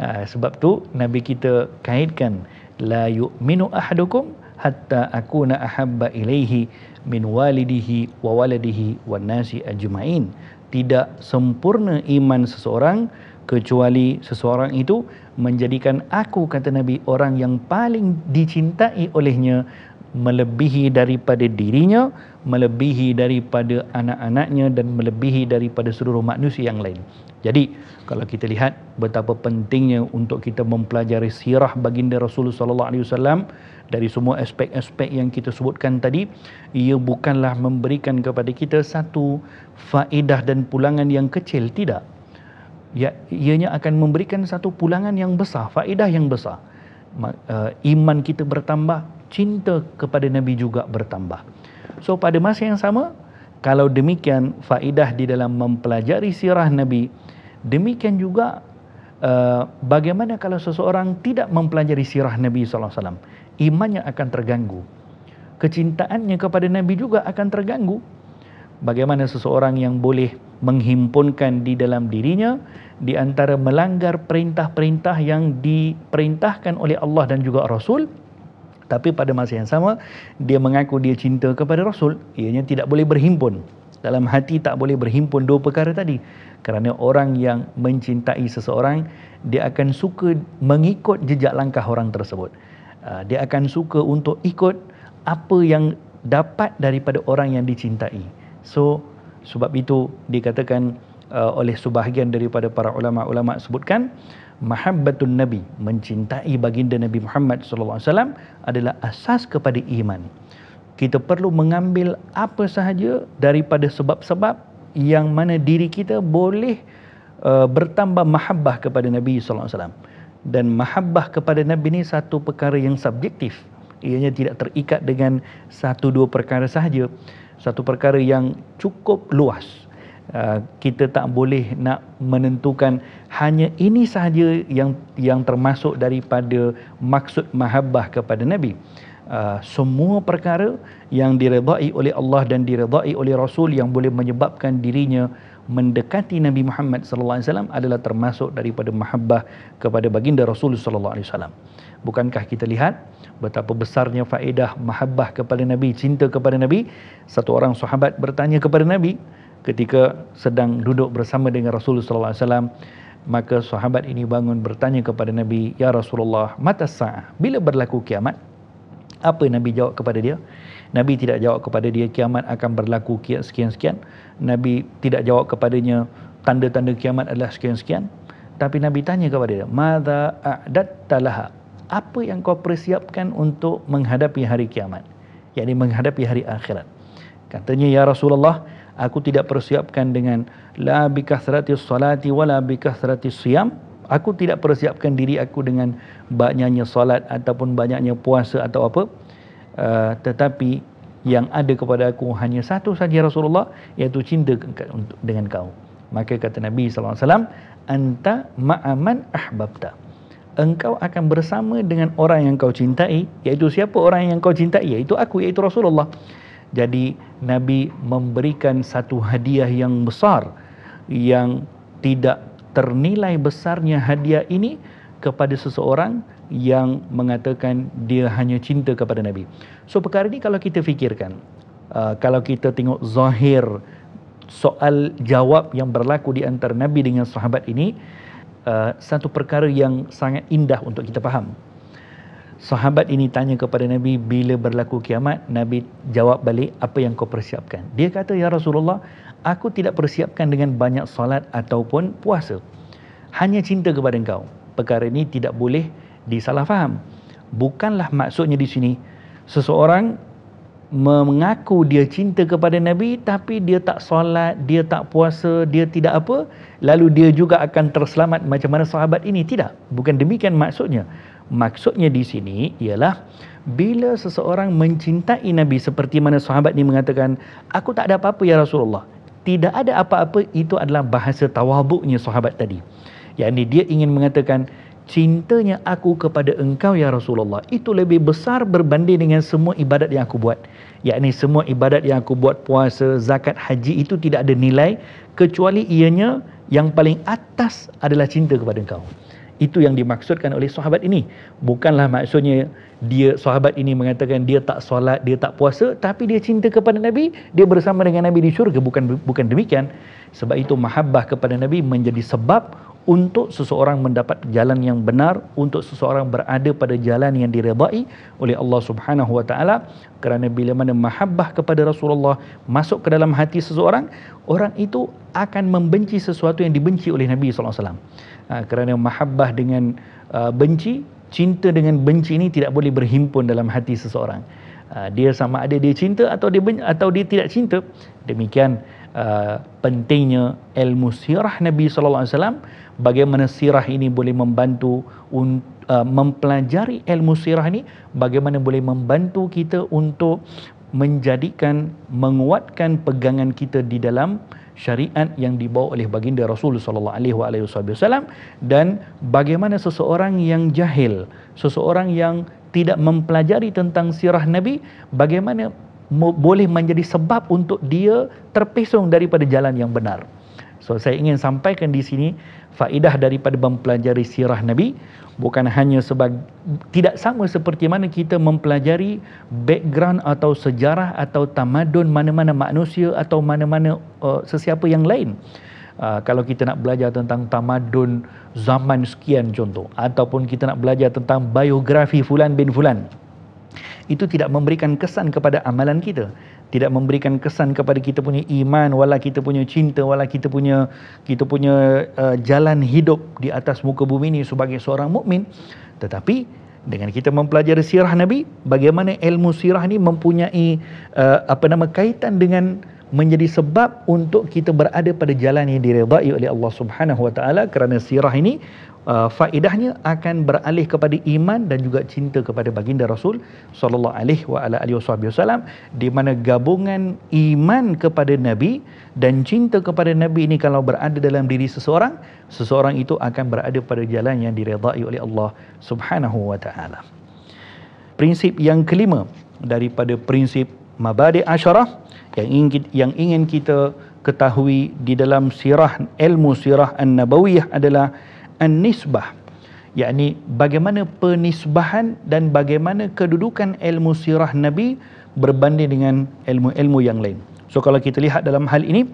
Sebab tu Nabi kita kaitkan, la yu'minu ahadukum hatta akuna ahabba ilaihi min walidihi wa waladihi wan nasi ajma'in. Tidak sempurna iman seseorang kecuali seseorang itu menjadikan aku, kata Nabi, orang yang paling dicintai olehnya, melebihi daripada dirinya, melebihi daripada anak-anaknya, dan melebihi daripada seluruh manusia yang lain. Jadi kalau kita lihat betapa pentingnya untuk kita mempelajari sirah baginda Rasulullah SAW dari semua aspek-aspek yang kita sebutkan tadi, ia bukanlah memberikan kepada kita satu faedah dan pulangan yang kecil, tidak. Ianya akan memberikan satu pulangan yang besar, faedah yang besar. Iman kita bertambah, cinta kepada Nabi juga bertambah. So pada masa yang sama, kalau demikian faedah di dalam mempelajari sirah Nabi, demikian juga bagaimana kalau seseorang tidak mempelajari sirah Nabi SAW, imannya akan terganggu, kecintaannya kepada Nabi juga akan terganggu. Bagaimana seseorang yang boleh menghimpunkan di dalam dirinya di antara melanggar perintah-perintah yang diperintahkan oleh Allah dan juga Rasul, tapi pada masa yang sama dia mengaku dia cinta kepada Rasul, ianya tidak boleh berhimpun. Dalam hati tak boleh berhimpun dua perkara tadi. Kerana orang yang mencintai seseorang, dia akan suka mengikut jejak langkah orang tersebut. Dia akan suka untuk ikut apa yang dapat daripada orang yang dicintai. So sebab itu dikatakan oleh sebahagian daripada para ulama-ulama sebutkan, mahabbatun Nabi, mencintai baginda Nabi Muhammad SAW adalah asas kepada iman. Kita perlu mengambil apa sahaja daripada sebab-sebab yang mana diri kita boleh bertambah mahabbah kepada Nabi SAW. Dan mahabbah kepada Nabi ini satu perkara yang subjektif. Ianya tidak terikat dengan satu dua perkara sahaja. Satu perkara yang cukup luas. Kita tak boleh nak menentukan hanya ini sahaja yang termasuk daripada maksud mahabbah kepada Nabi. Semua perkara yang diredai oleh Allah dan diredai oleh Rasul yang boleh menyebabkan dirinya mendekati Nabi Muhammad SAW adalah termasuk daripada mahabbah kepada baginda Rasul SAW. Bukankah kita lihat betapa besarnya faedah mahabbah kepada Nabi, cinta kepada Nabi? Satu orang sahabat bertanya kepada Nabi ketika sedang duduk bersama dengan Rasulullah SAW. Maka sahabat ini bangun bertanya kepada Nabi, "Ya Rasulullah, mata sa'ah? Bila berlaku kiamat?" Apa Nabi jawab kepada dia? Nabi tidak jawab kepada dia kiamat akan berlaku sekian-sekian. Nabi tidak jawab kepadanya tanda-tanda kiamat adalah sekian-sekian. Tapi Nabi tanya kepada dia, "Madza a'datta laha?" Apa yang kau persiapkan untuk menghadapi hari kiamat? Yakni menghadapi hari akhirat. Katanya, "Ya Rasulullah, aku tidak persiapkan dengan la bi kathratis salati wala bi kathratis siyam." Aku tidak persiapkan diri aku dengan banyaknya salat ataupun banyaknya puasa atau apa. Tetapi yang ada kepada aku hanya satu saja Rasulullah, iaitu cinta dengan kau. Maka kata Nabi SAW, "Anta ma'aman ahbabta." Engkau akan bersama dengan orang yang kau cintai. Iaitu siapa orang yang kau cintai? Iaitu aku, iaitu Rasulullah. Jadi Nabi memberikan satu hadiah yang besar, yang tidak ternilai besarnya hadiah ini kepada seseorang yang mengatakan dia hanya cinta kepada Nabi. So perkara ini kalau kita fikirkan, kalau kita tengok zahir soal jawab yang berlaku di antara Nabi dengan sahabat ini, satu perkara yang sangat indah untuk kita faham. Sahabat ini tanya kepada Nabi, bila berlaku kiamat? Nabi jawab balik, apa yang kau persiapkan? Dia kata, "Ya Rasulullah, aku tidak persiapkan dengan banyak salat ataupun puasa. Hanya cinta kepada engkau." Perkara ini tidak boleh disalah faham. Bukanlah maksudnya di sini seseorang mengaku dia cinta kepada Nabi tapi dia tak solat, dia tak puasa, dia tidak apa, lalu dia juga akan terselamat macam mana sahabat ini. Tidak, bukan demikian maksudnya. Maksudnya di sini ialah bila seseorang mencintai Nabi seperti mana sahabat ini mengatakan, "Aku tak ada apa-apa ya Rasulullah." Tidak ada apa-apa, itu adalah bahasa tawaduknya sahabat tadi. yakni dia ingin mengatakan cintanya aku kepada engkau ya Rasulullah itu lebih besar berbanding dengan semua ibadat yang aku buat. Yakni semua ibadat yang aku buat, puasa, zakat, haji, itu tidak ada nilai kecuali ianya yang paling atas adalah cinta kepada engkau. Itu yang dimaksudkan oleh sahabat ini. Bukanlah maksudnya dia, sahabat ini mengatakan dia tak solat, dia tak puasa, tapi dia cinta kepada Nabi, dia bersama dengan Nabi di syurga. Bukan demikian. Sebab itu mahabbah kepada Nabi menjadi sebab untuk seseorang mendapat jalan yang benar, untuk seseorang berada pada jalan yang diredai oleh Allah Subhanahu wa taala. Kerana bila mana mahabbah kepada Rasulullah masuk ke dalam hati seseorang, orang itu akan membenci sesuatu yang dibenci oleh Nabi sallallahu alaihi wasallam. Kerana mahabbah dengan benci, cinta dengan benci ini tidak boleh berhimpun dalam hati seseorang. Dia sama ada dia cinta atau dia tidak cinta. Demikian pentingnya ilmu sirah Nabi sallallahu alaihi wasallam. Bagaimana sirah ini boleh membantu mempelajari ilmu sirah ini, bagaimana boleh membantu kita untuk menguatkan pegangan kita di dalam syariat yang dibawa oleh baginda Rasul sallallahu alaihi wasallam, dan bagaimana seseorang yang jahil, seseorang yang tidak mempelajari tentang sirah Nabi, bagaimana boleh menjadi sebab untuk dia terpesong daripada jalan yang benar. So saya ingin sampaikan di sini faedah daripada mempelajari sirah Nabi bukan hanya tidak sama seperti mana kita mempelajari background atau sejarah atau tamadun mana-mana manusia atau mana-mana sesiapa yang lain. Kalau kita nak belajar tentang tamadun zaman sekian contoh, ataupun kita nak belajar tentang biografi fulan bin fulan, itu tidak memberikan kesan kepada amalan kita, tidak memberikan kesan kepada kita punya iman, wala kita punya cinta, wala kita punya jalan hidup di atas muka bumi ini sebagai seorang mukmin. Tetapi dengan kita mempelajari sirah Nabi, bagaimana ilmu sirah ni mempunyai kaitan dengan menjadi sebab untuk kita berada pada jalan yang diredai oleh Allah Subhanahu wa taala. Kerana sirah ini faedahnya akan beralih kepada iman dan juga cinta kepada baginda Rasul sallallahu alaihi wasallam, di mana gabungan iman kepada Nabi dan cinta kepada Nabi ini kalau berada dalam diri seseorang, seseorang itu akan berada pada jalan yang diredai oleh Allah Subhanahu wa taala. Prinsip yang kelima daripada prinsip mabadi' asyarah yang ingin kita ketahui di dalam sirah, ilmu sirah an-nabawiyah adalah an-nisbah, yakni bagaimana penisbahan dan bagaimana kedudukan ilmu sirah Nabi berbanding dengan ilmu-ilmu yang lain. So kalau kita lihat dalam hal ini,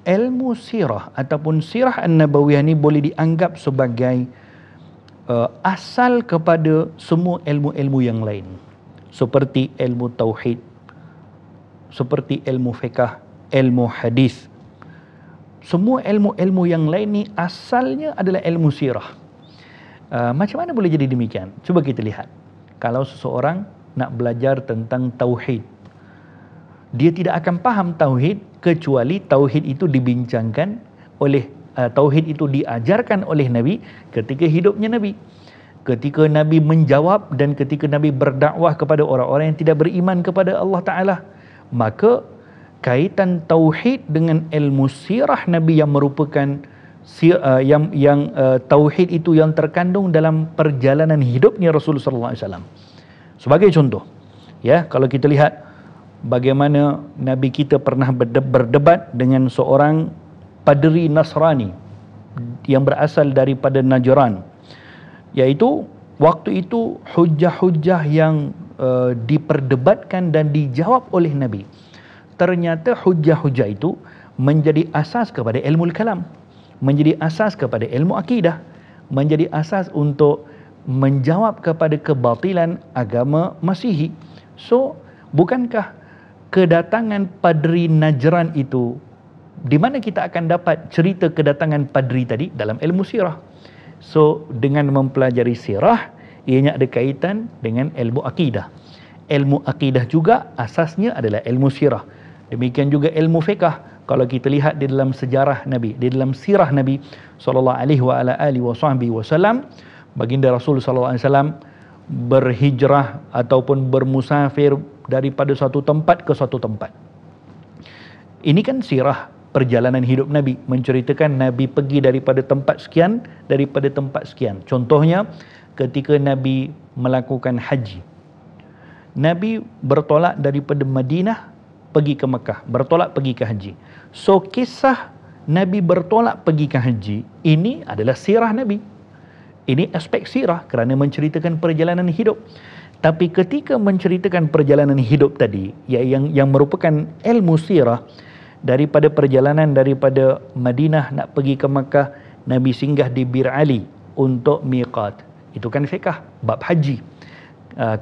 ilmu sirah ataupun sirah an-nabawiyah ini boleh dianggap sebagai asal kepada semua ilmu-ilmu yang lain, seperti ilmu tauhid, seperti ilmu fiqh, ilmu hadis. Semua ilmu-ilmu yang lain ni asalnya adalah ilmu sirah. Macam mana boleh jadi demikian? Cuba kita lihat. Kalau seseorang nak belajar tentang tauhid, dia tidak akan faham tauhid kecuali tauhid itu dibincangkan oleh tauhid itu diajarkan oleh Nabi ketika hidupnya Nabi. Ketika Nabi menjawab dan ketika Nabi berdakwah kepada orang-orang yang tidak beriman kepada Allah Ta'ala, maka kaitan tauhid dengan ilmu sirah Nabi yang merupakan tauhid itu yang terkandung dalam perjalanan hidupnya Rasulullah sallallahu alaihi wasallam. Sebagai contoh, ya, kalau kita lihat bagaimana Nabi kita pernah berdebat dengan seorang padri Nasrani yang berasal daripada Najran, iaitu waktu itu hujah-hujah yang diperdebatkan dan dijawab oleh Nabi, ternyata hujah-hujah itu menjadi asas kepada ilmu kalam, menjadi asas kepada ilmu akidah, menjadi asas untuk menjawab kepada kebatilan agama Masihi. So, bukankah kedatangan padri Najran itu, di mana kita akan dapat cerita kedatangan padri tadi? Dalam ilmu sirah. So, dengan mempelajari sirah, ianya ada kaitan dengan ilmu akidah. Ilmu akidah juga asasnya adalah ilmu sirah. Demikian juga ilmu fiqh. Kalau kita lihat di dalam sejarah Nabi, di dalam sirah Nabi sallallahu alaihi wasallam, baginda Rasul sallallahu alaihi wasallam berhijrah ataupun bermusafir daripada satu tempat ke satu tempat. Ini kan sirah perjalanan hidup Nabi, menceritakan Nabi pergi daripada tempat sekian, daripada tempat sekian. Contohnya ketika Nabi melakukan haji, Nabi bertolak daripada Madinah pergi ke Mekah, bertolak pergi ke haji. So kisah Nabi bertolak pergi ke haji ini adalah sirah Nabi. Ini aspek sirah kerana menceritakan perjalanan hidup. Tapi ketika menceritakan perjalanan hidup tadi, yang merupakan ilmu sirah, daripada perjalanan daripada Madinah nak pergi ke Makkah, Nabi singgah di Bir Ali untuk miqat. Itu kan fiqh bab haji.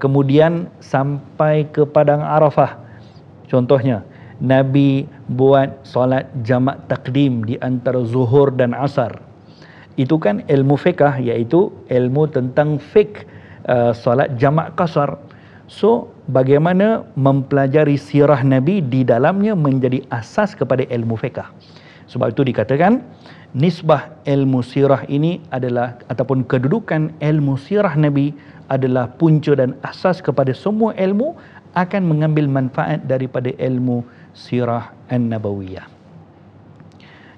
Kemudian sampai ke Padang Arafah. Contohnya, Nabi buat solat jamak takdim di antara zuhur dan asar. Itu kan ilmu fiqh, iaitu ilmu tentang fiqh solat jamak qasar. So, bagaimana mempelajari sirah Nabi di dalamnya menjadi asas kepada ilmu fiqh. Sebab itu dikatakan nisbah ilmu sirah ini adalah, ataupun kedudukan ilmu sirah Nabi adalah punca dan asas kepada semua ilmu, akan mengambil manfaat daripada ilmu sirah an-nabawiyah.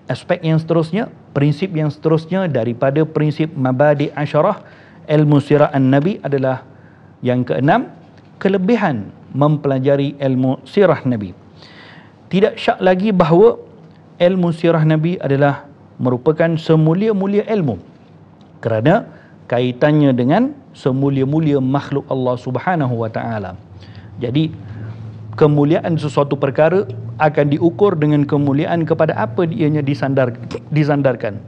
Aspek yang seterusnya, prinsip yang seterusnya daripada prinsip mabadi' asyarah ilmu sirah an-nabi adalah yang keenam, kelebihan mempelajari ilmu sirah Nabi. Tidak syak lagi bahawa ilmu sirah Nabi adalah merupakan semulia-mulia ilmu, kerana kaitannya dengan semulia-mulia makhluk Allah Subhanahu wa taala. Jadi kemuliaan sesuatu perkara akan diukur dengan kemuliaan kepada apa ianya disandarkan.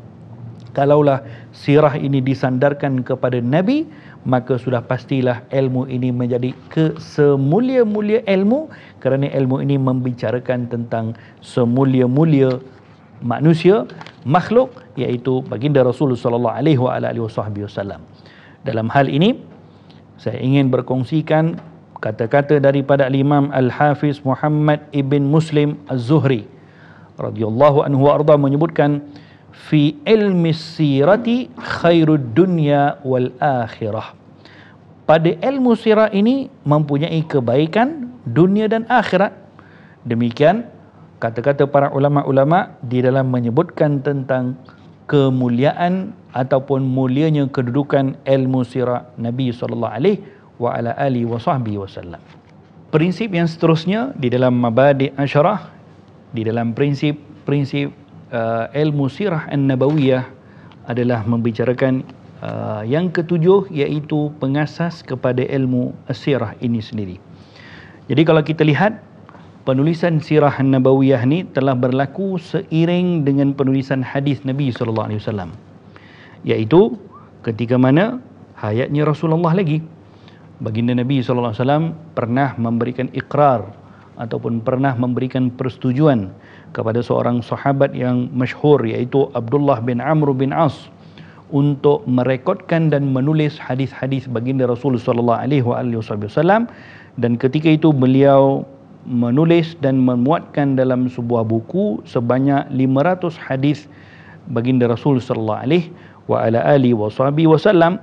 Kalaulah sirah ini disandarkan kepada Nabi, maka sudah pastilah ilmu ini menjadi semulia-mulia ilmu, kerana ilmu ini membicarakan tentang semulia-mulia manusia, makhluk, iaitu baginda Rasulullah sallallahu alaihi wasallam. Dalam hal ini saya ingin berkongsikan kata-kata daripada Imam Al-Hafiz Muhammad ibn Muslim Az-Zuhri radhiyallahu anhu arda, menyebutkan fi ilmi sirati khairud dunya wal akhirah. Pada ilmu sirah ini mempunyai kebaikan dunia dan akhirat. Demikian kata-kata para ulama-ulama di dalam menyebutkan tentang kemuliaan ataupun mulianya kedudukan ilmu sirah Nabi sallallahu alaihi wasallam. Prinsip yang seterusnya di dalam mabadi' asyarah, di dalam prinsip ilmu sirah an-nabawiyah adalah membicarakan yang ketujuh, iaitu pengasas kepada ilmu sirah ini sendiri. Jadi kalau kita lihat, penulisan sirah an-nabawiyah ni telah berlaku seiring dengan penulisan hadis Nabi sallallahu alaihi wasallam, iaitu ketika mana hayatnya Rasulullah lagi, baginda Nabi sallallahu alaihi wasallam pernah memberikan ikrar ataupun pernah memberikan persetujuan kepada seorang sahabat yang masyhur, iaitu Abdullah bin Amr bin As, untuk merekodkan dan menulis hadis-hadis baginda Rasulullah sallallahu alaihi wasallam. Dan ketika itu beliau menulis dan memuatkan dalam sebuah buku sebanyak 500 hadis baginda Rasul sallallahu alaihi wasallam.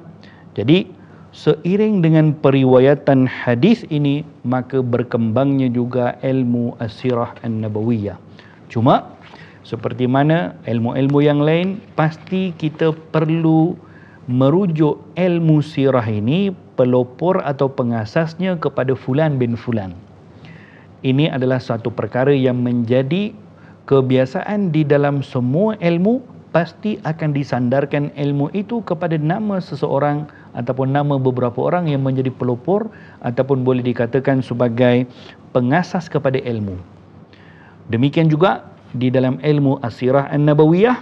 Jadi seiring dengan periwayatan hadis ini, maka berkembangnya juga ilmu as-sirah an-nabawiyah. Cuma seperti mana ilmu-ilmu yang lain, pasti kita perlu merujuk ilmu sirah ini, pelopor atau pengasasnya kepada fulan bin fulan. Ini adalah satu perkara yang menjadi kebiasaan di dalam semua ilmu. Pasti akan disandarkan ilmu itu kepada nama seseorang ataupun nama beberapa orang yang menjadi pelopor ataupun boleh dikatakan sebagai pengasas kepada ilmu. Demikian juga di dalam ilmu as-sirah an-nabawiyah,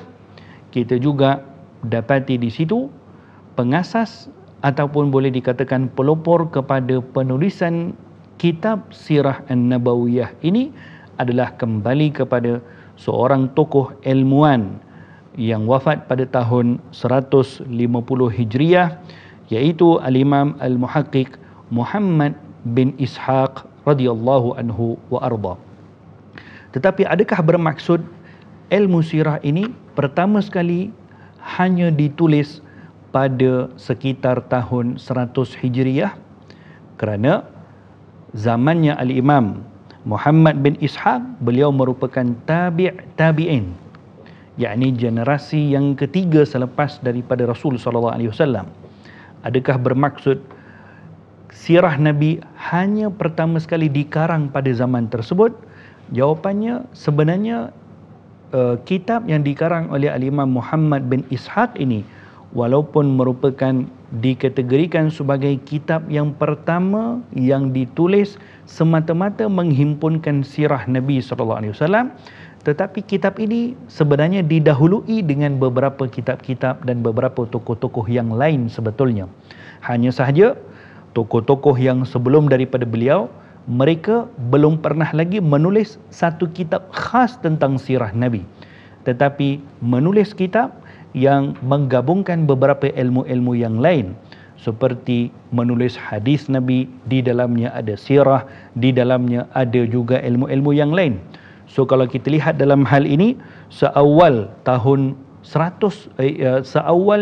kita juga dapati di situ pengasas ataupun boleh dikatakan pelopor kepada penulisan kitab sirah an-nabawiyah ini adalah kembali kepada seorang tokoh ilmuwan yang wafat pada tahun 150 Hijriah, iaitu Al-Imam Al-Muhaqqiq Muhammad bin Ishaq radhiyallahu anhu wa arda. Tetapi adakah bermaksud ilmu sirah ini pertama sekali hanya ditulis pada sekitar tahun 100 Hijriah? Kerana zamannya Al-Imam Muhammad bin Ishaq, beliau merupakan tabi'in, yakni generasi yang ketiga selepas daripada Rasul SAW. Adakah bermaksud sirah Nabi hanya pertama sekali dikarang pada zaman tersebut? Jawapannya, sebenarnya kitab yang dikarang oleh Al-Imam Muhammad bin Ishaq ini, walaupun merupakan dikategorikan sebagai kitab yang pertama yang ditulis semata-mata menghimpunkan sirah Nabi SAW, tetapi kitab ini sebenarnya didahului dengan beberapa kitab-kitab dan beberapa tokoh-tokoh yang lain sebetulnya. Hanya sahaja tokoh-tokoh yang sebelum daripada beliau, mereka belum pernah lagi menulis satu kitab khas tentang sirah Nabi, tetapi menulis kitab yang menggabungkan beberapa ilmu-ilmu yang lain, seperti menulis hadis Nabi, di dalamnya ada sirah, di dalamnya ada juga ilmu-ilmu yang lain. So kalau kita lihat dalam hal ini, seawal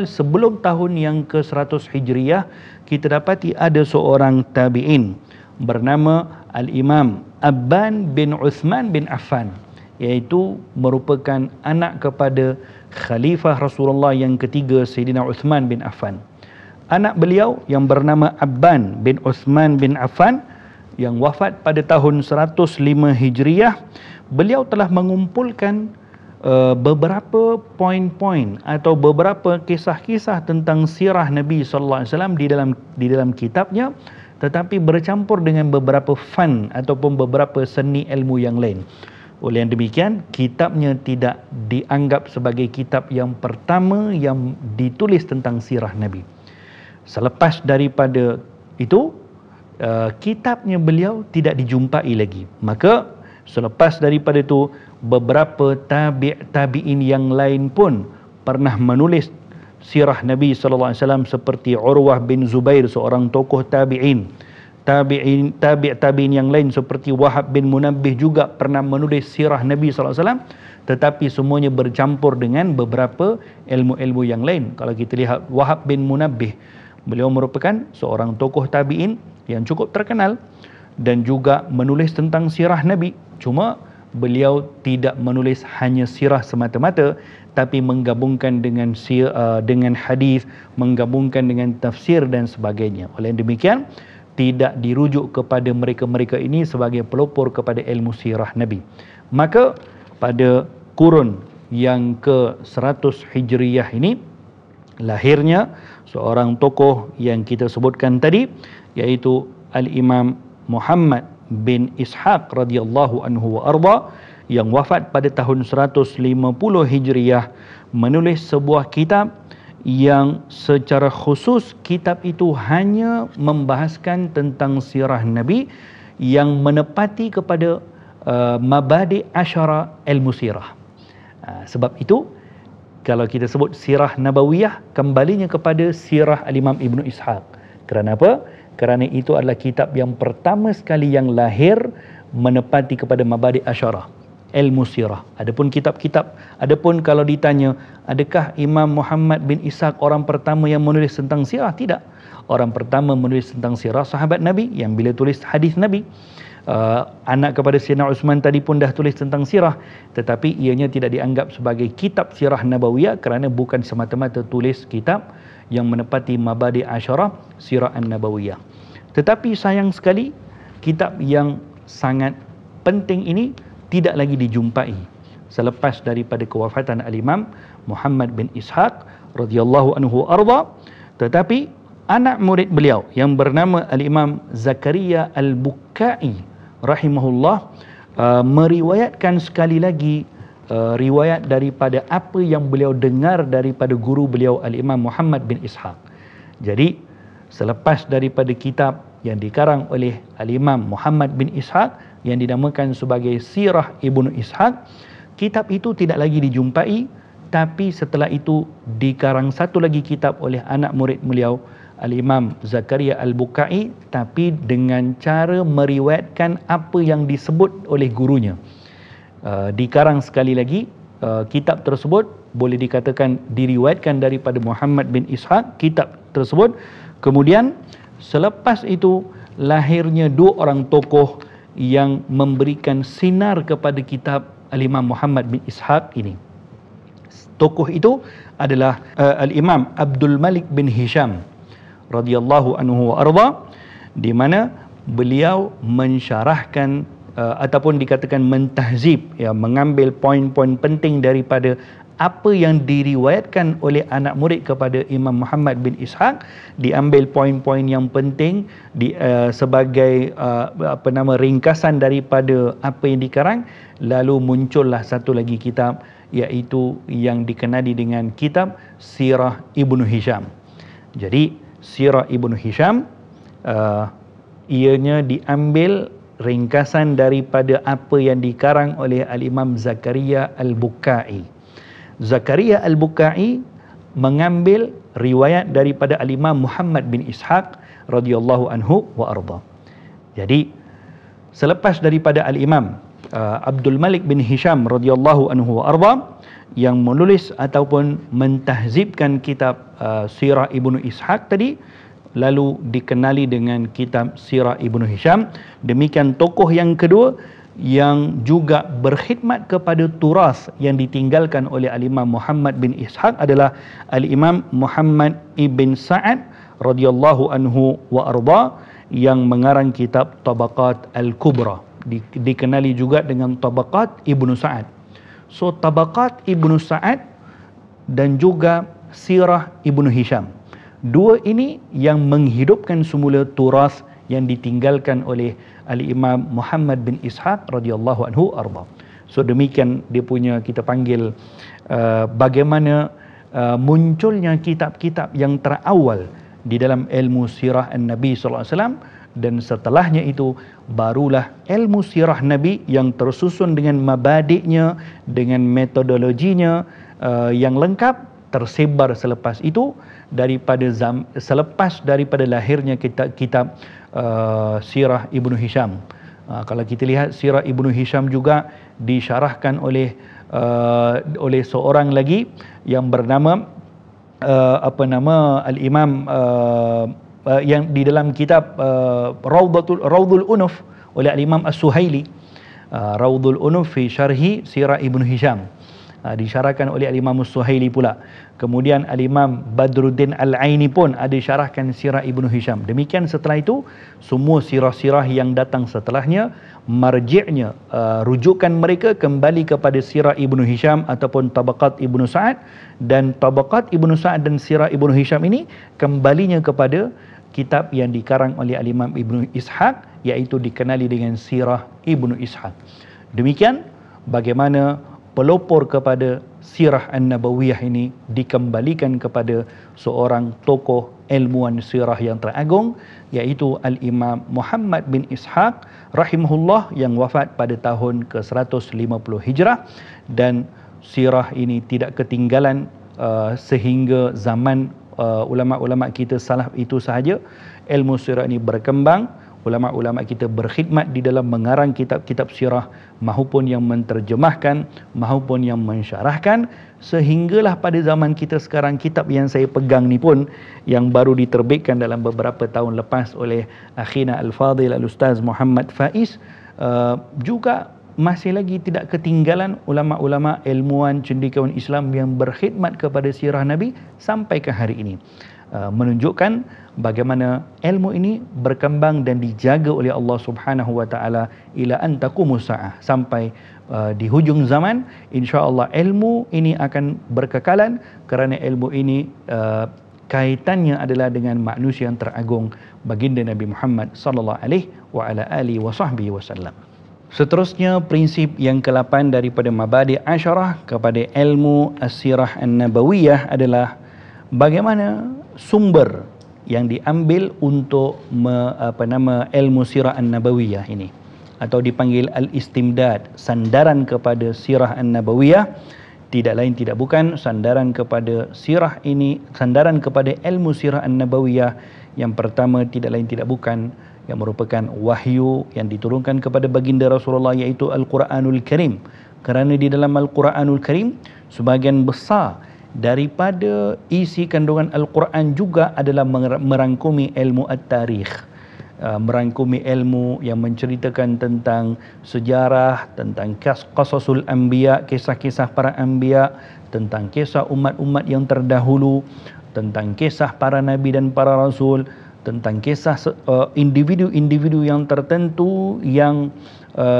sebelum tahun yang ke-100 Hijriah, kita dapati ada seorang tabi'in bernama Al-Imam Abban bin Uthman bin Affan, iaitu merupakan anak kepada Khalifah Rasulullah yang ketiga, Sayyidina Uthman bin Affan. Anak beliau yang bernama Abban bin Uthman bin Affan, yang wafat pada tahun 105 Hijriah, beliau telah mengumpulkan beberapa poin-poin atau beberapa kisah-kisah tentang sirah Nabi SAW di dalam kitabnya, tetapi bercampur dengan beberapa fan ataupun beberapa seni ilmu yang lain. Oleh yang demikian, kitabnya tidak dianggap sebagai kitab yang pertama yang ditulis tentang sirah Nabi. Selepas daripada itu, kitabnya beliau tidak dijumpai lagi. Maka selepas daripada itu, beberapa tabi'in yang lain pun pernah menulis sirah Nabi SAW, seperti Urwah bin Zubair, seorang tokoh tabi'in. Tabi'in yang lain seperti Wahab bin Munabbih juga pernah menulis sirah Nabi SAW, tetapi semuanya bercampur dengan beberapa ilmu-ilmu yang lain. Kalau kita lihat Wahab bin Munabbih, beliau merupakan seorang tokoh tabi'in yang cukup terkenal dan juga menulis tentang sirah Nabi. Cuma beliau tidak menulis hanya sirah semata-mata, tapi menggabungkan dengan hadis, menggabungkan dengan tafsir dan sebagainya. Oleh demikian, tidak dirujuk kepada mereka-mereka ini sebagai pelopor kepada ilmu sirah Nabi. Maka pada kurun yang ke-100 Hijriyah ini, lahirnya seorang tokoh yang kita sebutkan tadi, iaitu Al-Imam Muhammad bin Ishaq radhiyallahu anhu wa arda, yang wafat pada tahun 150 Hijriyah, menulis sebuah kitab yang secara khusus kitab itu hanya membahaskan tentang sirah Nabi, yang menepati kepada mabadi' asyara ilmu sirah. Sebab itu, kalau kita sebut sirah Nabawiyah, kembalinya kepada sirah Al-Imam Ibn Ishaq. Kerana apa? Kerana itu adalah kitab yang pertama sekali yang lahir menepati kepada mabadi' asyara ilmu sirah. Adapun kitab-kitab, adapun kalau ditanya, adakah Imam Muhammad bin Ishaq orang pertama yang menulis tentang sirah? Tidak. Orang pertama menulis tentang sirah sahabat Nabi, yang bila tulis hadis Nabi. Anak kepada Sayyidina Uthman tadi pun dah tulis tentang sirah, tetapi ianya tidak dianggap sebagai kitab sirah Nabawiyah kerana bukan semata-mata tulis kitab yang menepati mabadi' asyarah sirah an-Nabawiyah. Tetapi sayang sekali, kitab yang sangat penting ini tidak lagi dijumpai selepas daripada kewafatan Al-Imam Muhammad bin Ishaq radhiyallahu anhu arda. Tetapi anak murid beliau yang bernama Al-Imam Zakaria Al-Bukai rahimahullah meriwayatkan sekali lagi riwayat daripada apa yang beliau dengar daripada guru beliau Al-Imam Muhammad bin Ishaq. Jadi selepas daripada kitab yang dikarang oleh Al-Imam Muhammad bin Ishaq yang dinamakan sebagai Sirah Ibnu Ishaq, kitab itu tidak lagi dijumpai. Tapi setelah itu dikarang satu lagi kitab oleh anak murid beliau Al-Imam Zakaria Al-Bukai, tapi dengan cara meriwayatkan apa yang disebut oleh gurunya. Dikarang sekali lagi, kitab tersebut boleh dikatakan diriwayatkan daripada Muhammad bin Ishaq, kitab tersebut. Kemudian selepas itu lahirnya dua orang tokoh yang memberikan sinar kepada kitab Al-Imam Muhammad bin Ishaq ini. Tokoh itu adalah Al-Imam Abdul Malik bin Hisham radhiyallahu anhu wa arda, di mana beliau mensyarahkan ataupun dikatakan mentahzib, ya, mengambil poin-poin penting daripada apa yang diriwayatkan oleh anak murid kepada Imam Muhammad bin Ishaq, diambil poin-poin yang penting sebagai ringkasan daripada apa yang dikarang, lalu muncullah satu lagi kitab, iaitu yang dikenali dengan kitab Sirah Ibnu Hisham. Jadi Sirah Ibnu Hisham ianya diambil ringkasan daripada apa yang dikarang oleh Al-Imam Zakaria Al-Bukai. Zakaria Al-Bukai mengambil riwayat daripada Al-Imam Muhammad bin Ishaq radhiyallahu anhu wa arda. Jadi selepas daripada Al-Imam Abdul Malik bin Hisham radhiyallahu anhu wa arda yang menulis ataupun mentahzibkan kitab Sirah Ibnu Ishaq tadi, lalu dikenali dengan kitab Sirah Ibnu Hisham. Demikian tokoh yang kedua yang juga berkhidmat kepada turas yang ditinggalkan oleh Al-Imam Muhammad bin Ishaq adalah Al-Imam Muhammad ibn Sa'ad radhiyallahu anhu wa arda, yang mengarang kitab Tabaqat Al-Kubra, dikenali juga dengan Tabaqat Ibnu Sa'ad. So Tabaqat Ibnu Sa'ad dan juga Sirah Ibnu Hisham, dua ini yang menghidupkan semula turas yang ditinggalkan oleh Al-Imam Muhammad bin Ishaq radhiyallahu anhu arda. So demikian dia punya, kita panggil bagaimana munculnya kitab-kitab yang terawal di dalam ilmu sirah An-Nabi sallallahu alaihi wasallam, dan setelahnya itu barulah ilmu sirah Nabi yang tersusun dengan mabadiknya, dengan metodologinya yang lengkap, tersebar selepas itu selepas daripada lahirnya kitab Sirah Ibnu Hisham. Kalau kita lihat Sirah Ibnu Hisham juga disyarahkan oleh seorang lagi yang bernama Al-Imam yang di dalam kitab Raudhul Unuf oleh Al-Imam As-Suhaili, Raudhul Unuf fi syarhi Sirah Ibnu Hisham, disyarahkan oleh Al-Imam As-Suhaili pula. Kemudian Al-Imam Badruddin Al-Aini pun ada syarahkan Sirah Ibnu Hisham. Demikian setelah itu semua sirah-sirah yang datang setelahnya, marji'nya, rujukan mereka kembali kepada Sirah Ibnu Hisham ataupun Tabaqat Ibnu Sa'ad, dan Tabaqat Ibnu Sa'ad dan Sirah Ibnu Hisham ini kembalinya kepada kitab yang dikarang oleh Al-Imam Ibnu Ishaq, iaitu dikenali dengan Sirah Ibnu Ishaq. Demikian bagaimana pelopor kepada Sirah An-Nabawiyah ini dikembalikan kepada seorang tokoh ilmuwan sirah yang teragung, iaitu Al-Imam Muhammad bin Ishaq rahimahullah, yang wafat pada tahun ke-150 Hijrah. Dan sirah ini tidak ketinggalan sehingga zaman ulama-ulama kita salaf itu sahaja. Ilmu sirah ini berkembang, ulama-ulama kita berkhidmat di dalam mengarang kitab-kitab sirah, maupun yang menterjemahkan, maupun yang mensyarahkan, sehinggalah pada zaman kita sekarang kitab yang saya pegang ni pun, yang baru diterbitkan dalam beberapa tahun lepas oleh akhina Al-Fadhil Al-Ustaz Muhammad Faiz, juga masih lagi tidak ketinggalan ulama-ulama ilmuwan cendekiawan Islam yang berkhidmat kepada sirah Nabi sampai ke hari ini. Menunjukkan bagaimana ilmu ini berkembang dan dijaga oleh Allah Subhanahu wa taala ila an taqumus saah, sampai di hujung zaman insya-Allah ilmu ini akan berkekalan, kerana ilmu ini kaitannya adalah dengan manusia yang teragung, baginda Nabi Muhammad sallallahu alaihi wa ala alihi wasallam. Seterusnya, prinsip yang ke-8 daripada mabadi' asyarah kepada ilmu as-sirah an-nabawiyah adalah bagaimana sumber yang diambil untuk ilmu sirah an-nabawiyah ini, atau dipanggil al-istimdad, sandaran kepada sirah an-nabawiyah. Tidak lain tidak bukan sandaran kepada sirah ini, sandaran kepada ilmu sirah an-nabawiyah yang pertama tidak lain tidak bukan yang merupakan wahyu yang diturunkan kepada baginda Rasulullah, iaitu Al-Quranul Karim. Kerana di dalam Al-Quranul Karim sebahagian besar daripada isi kandungan Al-Quran juga adalah merangkumi ilmu at-tarikh. merangkumi ilmu yang menceritakan tentang sejarah, tentang qasasul anbiya, kisah-kisah para anbiya, tentang kisah umat-umat yang terdahulu, tentang kisah para nabi dan para rasul, tentang kisah individu-individu yang tertentu yang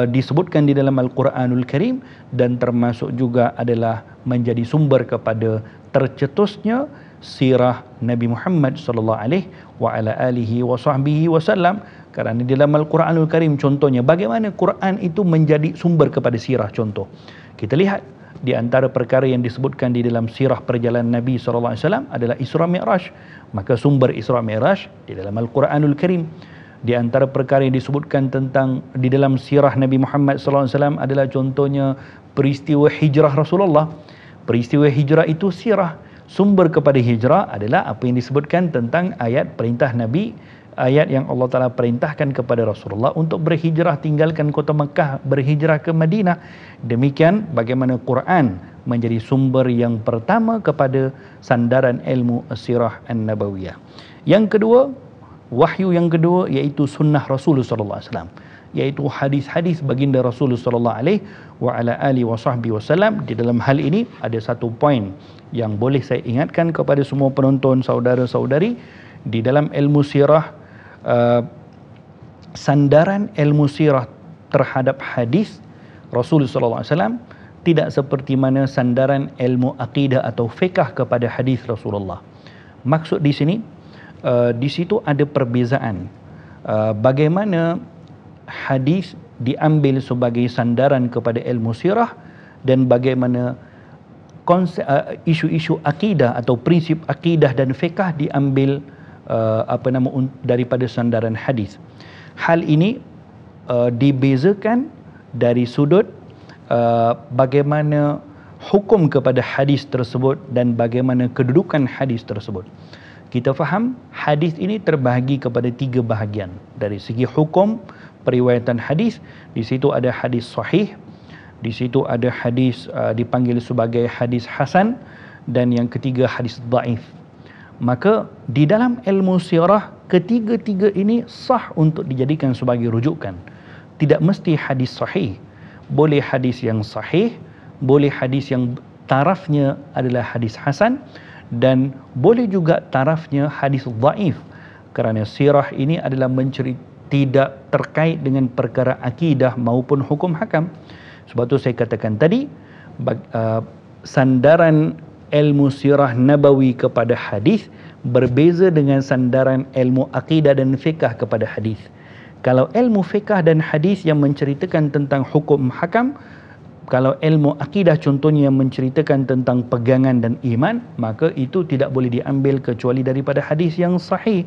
disebutkan di dalam Al-Quranul Karim, dan termasuk juga adalah menjadi sumber kepada tercetusnya sirah Nabi Muhammad sallallahu alaihi wa ala alihi wa sahbihi wasallam. Kerana di dalam Al-Quranul Karim contohnya bagaimana Quran itu menjadi sumber kepada sirah. Contoh kita lihat di antara perkara yang disebutkan di dalam sirah perjalanan Nabi sallallahu alaihi wasallam adalah Isra Mi'raj. Maka sumber Isra Mi'raj di dalam Al-Quranul Karim. Di antara perkara yang disebutkan tentang di dalam sirah Nabi Muhammad sallallahu alaihi wasallam adalah contohnya peristiwa hijrah Rasulullah. Peristiwa hijrah itu sirah. Sumber kepada hijrah adalah apa yang disebutkan tentang ayat perintah Nabi, ayat yang Allah Ta'ala perintahkan kepada Rasulullah untuk berhijrah, tinggalkan kota Mekah, berhijrah ke Madinah. Demikian bagaimana Quran menjadi sumber yang pertama kepada sandaran ilmu sirah an-nabawiyah. Yang kedua, wahyu yang kedua iaitu sunnah Rasulullah sallallahu alaihi wasallam, iaitu hadis-hadis baginda Rasulullah sallallahu alaihi wa ala alihi wasallam. Di dalam hal ini ada satu poin yang boleh saya ingatkan kepada semua penonton, saudara-saudari. Di dalam ilmu sirah, sandaran ilmu sirah terhadap hadis Rasulullah sallallahu alaihi wasallam tidak seperti mana sandaran ilmu akidah atau fiqh kepada hadis Rasulullah. Maksud di sini, di situ ada perbezaan bagaimana hadis diambil sebagai sandaran kepada ilmu sirah dan bagaimana isu-isu akidah atau prinsip akidah dan fiqh diambil daripada sandaran hadis. Hal ini dibezakan dari sudut bagaimana hukum kepada hadis tersebut dan bagaimana kedudukan hadis tersebut. Kita faham hadis ini terbahagi kepada 3 bahagian. Dari segi hukum periwayatan hadis, di situ ada hadis sahih, di situ ada hadis dipanggil sebagai hadis hasan, dan yang ketiga hadis dhaif. Maka di dalam ilmu sirah ketiga-tiga ini sah untuk dijadikan sebagai rujukan. Tidak mesti hadis sahih, boleh hadis yang sahih, boleh hadis yang tarafnya adalah hadis hasan, dan boleh juga tarafnya hadis dhaif. Kerana sirah ini adalah tidak terkait dengan perkara akidah maupun hukum hakam. Sebab tu saya katakan tadi, sandaran ilmu sirah nabawi kepada hadis berbeza dengan sandaran ilmu akidah dan fiqh kepada hadis. Kalau ilmu fiqh dan hadis yang menceritakan tentang hukum hakam, kalau ilmu akidah contohnya yang menceritakan tentang pegangan dan iman, maka itu tidak boleh diambil kecuali daripada hadis yang sahih.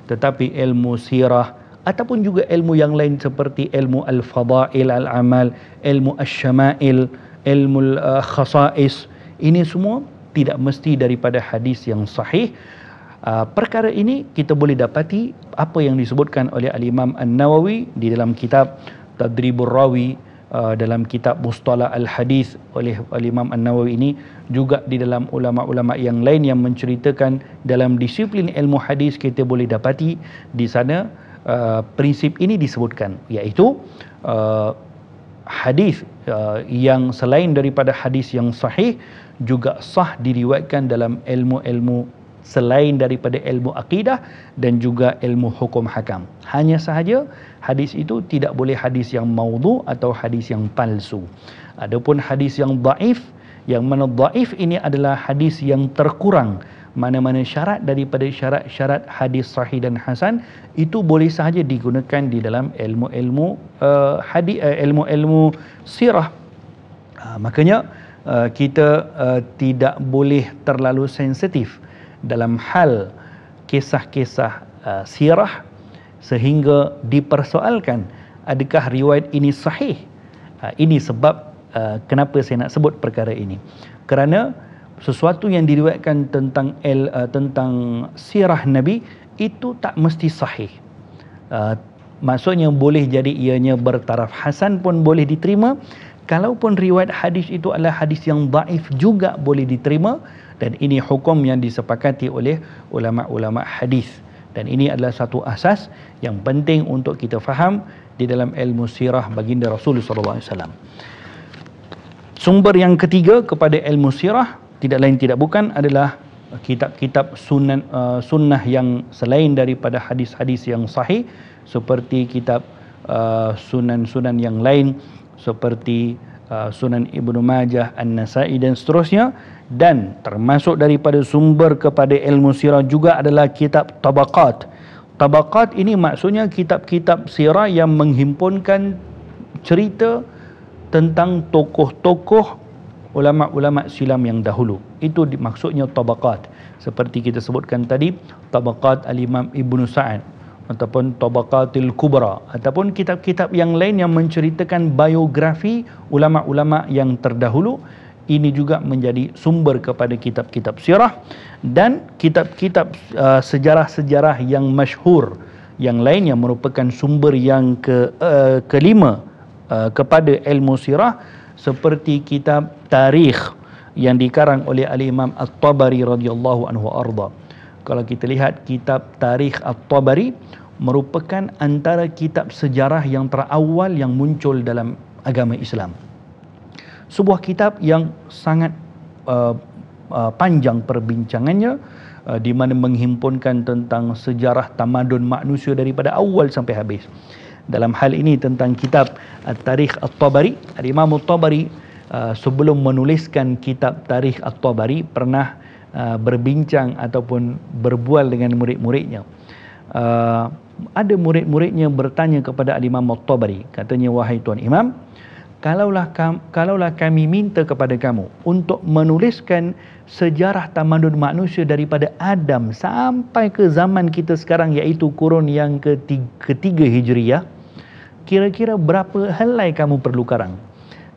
Tetapi ilmu sirah ataupun juga ilmu yang lain seperti ilmu al-fadail al-amal, ilmu asy-syama'il, ilmu khasa'is, ini semua tidak mesti daripada hadis yang sahih. Perkara ini kita boleh dapati apa yang disebutkan oleh Al-Imam An-Nawawi di dalam kitab Tadribur Rawi, dalam kitab Mustalah Al-Hadis oleh Al-Imam An-Nawawi ini, juga di dalam ulama-ulama yang lain yang menceritakan dalam disiplin ilmu hadis. Kita boleh dapati di sana prinsip ini disebutkan, iaitu hadis yang selain daripada hadis yang sahih juga sah diriwayatkan dalam ilmu-ilmu selain daripada ilmu akidah dan juga ilmu hukum hakam. Hanya sahaja hadis itu tidak boleh hadis yang maudhu atau hadis yang palsu. Adapun hadis yang dhaif, yang mana dhaif ini adalah hadis yang terkurang, mana-mana syarat daripada syarat-syarat hadis sahih dan hasan itu boleh sahaja digunakan di dalam ilmu-ilmu ilmu-ilmu sirah. Makanya kita tidak boleh terlalu sensitif dalam hal kisah-kisah sirah sehingga dipersoalkan adakah riwayat ini sahih. Ini sebab kenapa saya nak sebut perkara ini, kerana sesuatu yang diriwayatkan tentang sirah Nabi itu tak mesti sahih. Maksudnya boleh jadi ianya bertaraf hasan pun boleh diterima. Kalaupun riwayat hadis itu adalah hadis yang dhaif juga boleh diterima, dan ini hukum yang disepakati oleh ulama-ulama hadis. Dan ini adalah satu asas yang penting untuk kita faham di dalam ilmu sirah baginda Rasulullah SAW. Sumber yang ketiga kepada ilmu sirah tidak lain tidak bukan adalah kitab-kitab sunnah yang selain daripada hadis-hadis yang sahih, seperti kitab sunan-sunan yang lain seperti Sunan Ibnu Majah, An-Nasa'i dan seterusnya. Dan termasuk daripada sumber kepada ilmu sirah juga adalah kitab Tabaqat. Tabaqat ini maksudnya kitab-kitab sirah yang menghimpunkan cerita tentang tokoh-tokoh ulama-ulama silam yang dahulu. Itu maksudnya Tabaqat. Seperti kita sebutkan tadi, Tabaqat Al-Imam Ibnu Sa'ad ataupun Tabaqatil Kubra, ataupun kitab-kitab yang lain yang menceritakan biografi ulama-ulama yang terdahulu. Ini juga menjadi sumber kepada kitab-kitab sirah. Dan kitab-kitab sejarah-sejarah yang masyhur yang lain yang merupakan sumber yang kelima kepada ilmu sirah, seperti kitab tarikh yang dikarang oleh Al-Imam At-Tabari radhiyallahu anhu arda. Kalau kita lihat kitab tarikh At-Tabari merupakan antara kitab sejarah yang terawal yang muncul dalam agama Islam. Sebuah kitab yang sangat panjang perbincangannya, di mana menghimpunkan tentang sejarah tamadun manusia daripada awal sampai habis. Dalam hal ini tentang kitab At-Tarikh At-Tabari, Al-Imam At-Tabari sebelum menuliskan kitab Tarikh At-Tabari pernah berbincang ataupun berbual dengan murid-muridnya. Ada murid-muridnya bertanya kepada Al-Imam At-Tabari, katanya, wahai Tuan Imam, kalaulah kami minta kepada kamu untuk menuliskan sejarah tamadun manusia daripada Adam sampai ke zaman kita sekarang, iaitu kurun yang ketiga Hijriyah, kira-kira berapa helai kamu perlu karang?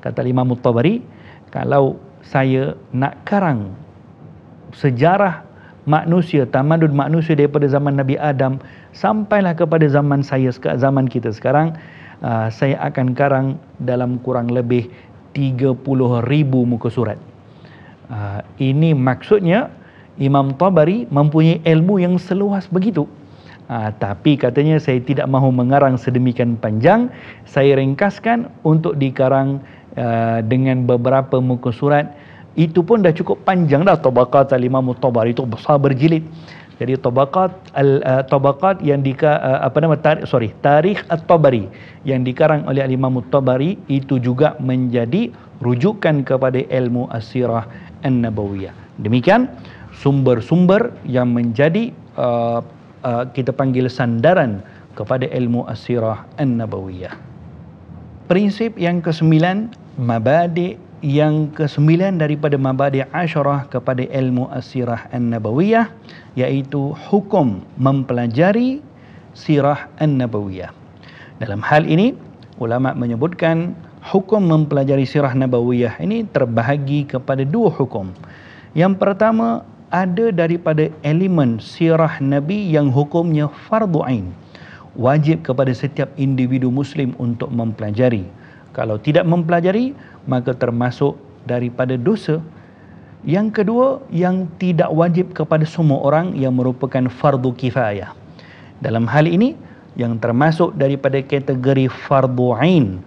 Kata Imam At-Tabari, kalau saya nak karang sejarah manusia, tamadun manusia daripada zaman Nabi Adam sampailah kepada zaman kita sekarang, saya akan karang dalam kurang lebih 30,000 muka surat. Ini maksudnya Imam Tabari mempunyai ilmu yang seluas begitu. Tapi katanya, saya tidak mahu mengarang sedemikian panjang, saya ringkaskan untuk dikarang dengan beberapa muka surat. Itu pun dah cukup panjang dah. Tabaqat Al-Imam Tabari itu besar berjilid. Jadi Tabaqat yang Tarikh At-Tabari yang dikarang oleh Al-Imam At-Tabari itu juga menjadi rujukan kepada ilmu as-sirah an-nabawiyah. Demikian sumber-sumber yang menjadi kita panggil sandaran kepada ilmu as-sirah an-nabawiyah. Prinsip yang ke-9, mabadi' yang ke-9 daripada mabadi' asyarah kepada ilmu as-sirah an-nabawiyah, iaitu hukum mempelajari sirah an-nabawiyah. Dalam hal ini, ulama menyebutkan hukum mempelajari sirah nabawiyah ini terbahagi kepada dua hukum. Yang pertama, ada daripada elemen sirah Nabi yang hukumnya fardu ain, wajib kepada setiap individu Muslim untuk mempelajari. Kalau tidak mempelajari, maka termasuk daripada dosa. Yang kedua, yang tidak wajib kepada semua orang, yang merupakan fardu kifayah. Dalam hal ini, yang termasuk daripada kategori fardu ain,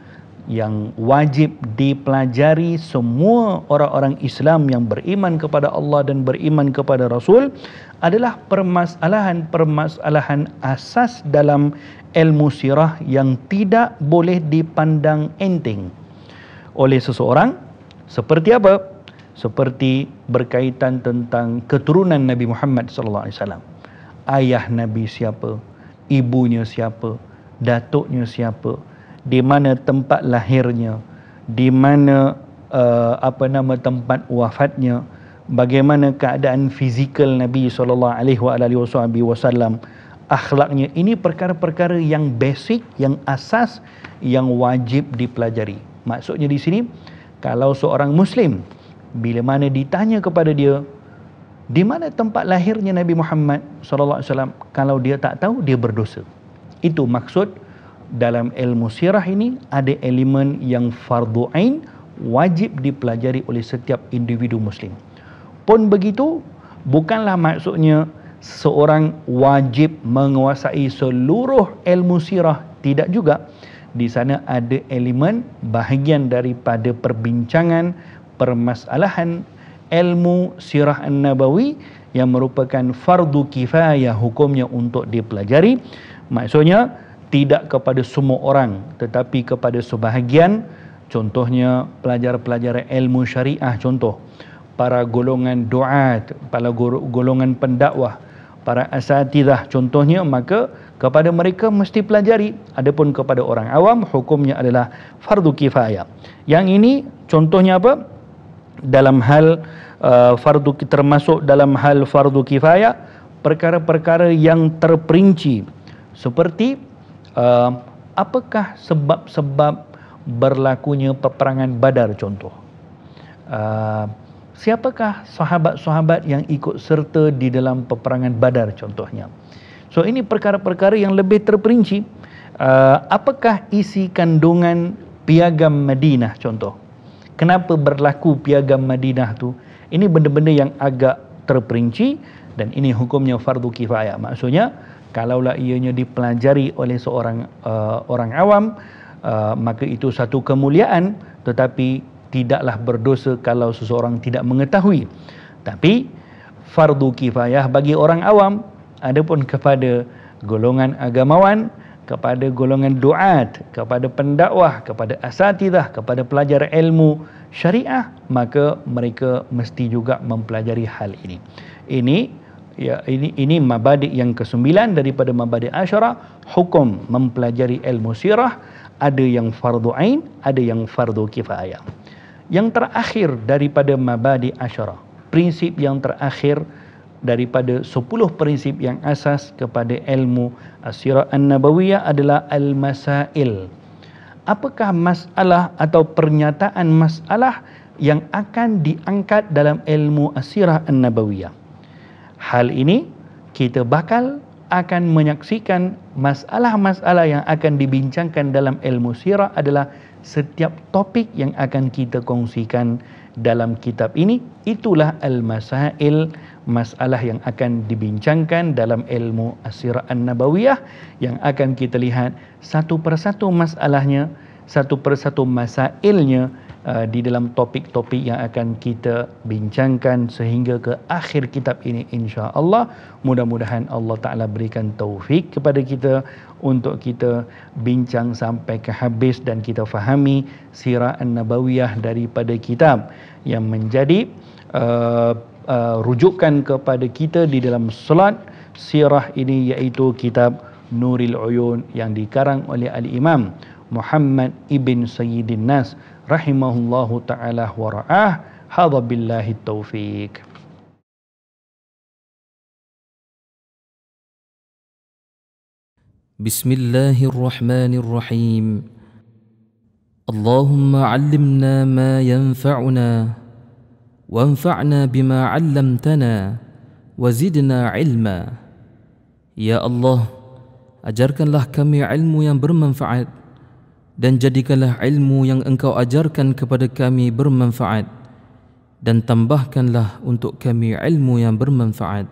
yang wajib dipelajari semua orang-orang Islam yang beriman kepada Allah dan beriman kepada Rasul, adalah permasalahan asas dalam ilmu sirah yang tidak boleh dipandang enteng oleh seseorang. Seperti apa? Seperti berkaitan tentang keturunan Nabi Muhammad SAW. Ayah Nabi siapa? Ibunya siapa? Datuknya siapa? Di mana tempat lahirnya? Di mana tempat wafatnya? Bagaimana keadaan fizikal Nabi SAW? Akhlaknya. Ini perkara-perkara yang basic, yang asas, yang wajib dipelajari. Maksudnya di sini, kalau seorang Muslim bila mana ditanya kepada dia, di mana tempat lahirnya Nabi Muhammad SAW, kalau dia tak tahu, dia berdosa. Itu maksud dalam ilmu sirah ini, ada elemen yang fardu ain, wajib dipelajari oleh setiap individu Muslim. Pun begitu, bukanlah maksudnya seorang wajib menguasai seluruh ilmu sirah, tidak juga. Di sana ada elemen bahagian daripada perbincangan, permasalahan ilmu sirah an-nabawi yang merupakan fardu kifayah hukumnya untuk dipelajari. Maksudnya tidak kepada semua orang, tetapi kepada sebahagian. Contohnya pelajar-pelajar ilmu syariah, contoh para golongan duat, para golongan pendakwah, para asatidah contohnya, maka kepada mereka mesti pelajari. Adapun kepada orang awam hukumnya adalah fardu kifayah. Yang ini contohnya apa? Dalam hal termasuk dalam hal fardu kifayah perkara-perkara yang terperinci, seperti apakah sebab-sebab berlakunya peperangan Badar contoh. Siapakah sahabat-sahabat yang ikut serta di dalam peperangan Badar contohnya. So ini perkara-perkara yang lebih terperinci. Apakah isi kandungan piagam Madinah contoh. Kenapa berlaku piagam Madinah tu? Ini benda-benda yang agak terperinci dan ini hukumnya fardu kifayah. Maksudnya kalaulah ianya dipelajari oleh seorang orang awam, maka itu satu kemuliaan, tetapi tidaklah berdosa kalau seseorang tidak mengetahui. Tapi fardu kifayah bagi orang awam. Adapun kepada golongan agamawan, kepada golongan duat, kepada pendakwah, kepada asatidah, kepada pelajar ilmu syariah, maka mereka mesti juga mempelajari hal ini. Ini mabadi' yang ke-9 daripada mabadi' asyara. Hukum mempelajari ilmu sirah, ada yang fardu ain, ada yang fardu kifayah. Yang terakhir daripada mabadi' asyara, prinsip yang terakhir daripada 10 prinsip yang asas kepada ilmu as-sirah an-nabawiyah adalah al-masail. Apakah masalah atau pernyataan masalah yang akan diangkat dalam ilmu as-sirah an-nabawiyah? Hal ini kita bakal akan menyaksikan masalah-masalah yang akan dibincangkan dalam ilmu sirah adalah setiap topik yang akan kita kongsikan dalam kitab ini. Itulah al-masail, masalah yang akan dibincangkan dalam ilmu as-sirah an-nabawiyah, yang akan kita lihat satu persatu masalahnya, satu persatu masailnya di dalam topik-topik yang akan kita bincangkan sehingga ke akhir kitab ini, insya-Allah. Mudah-mudahan Allah Ta'ala berikan taufik kepada kita untuk kita bincang sampai ke habis dan kita fahami sirah an-nabawiyah daripada kitab yang menjadi rujukan kepada kita di dalam solat sirah ini, iaitu kitab Nuril Uyun yang dikarang oleh Al-Imam Muhammad ibn Sayyidin Nas rahimahullahu ta'ala wa ra'ah. Hadha billahi taufiq. Bismillahirrahmanirrahim. Allahumma 'allimna ma yanfa'una wanfa'na bima 'allamtana wazidna 'ilma. Ya Allah, ajarkanlah kami ilmu yang bermanfaat dan jadikanlah ilmu yang Engkau ajarkan kepada kami bermanfaat, dan tambahkanlah untuk kami ilmu yang bermanfaat.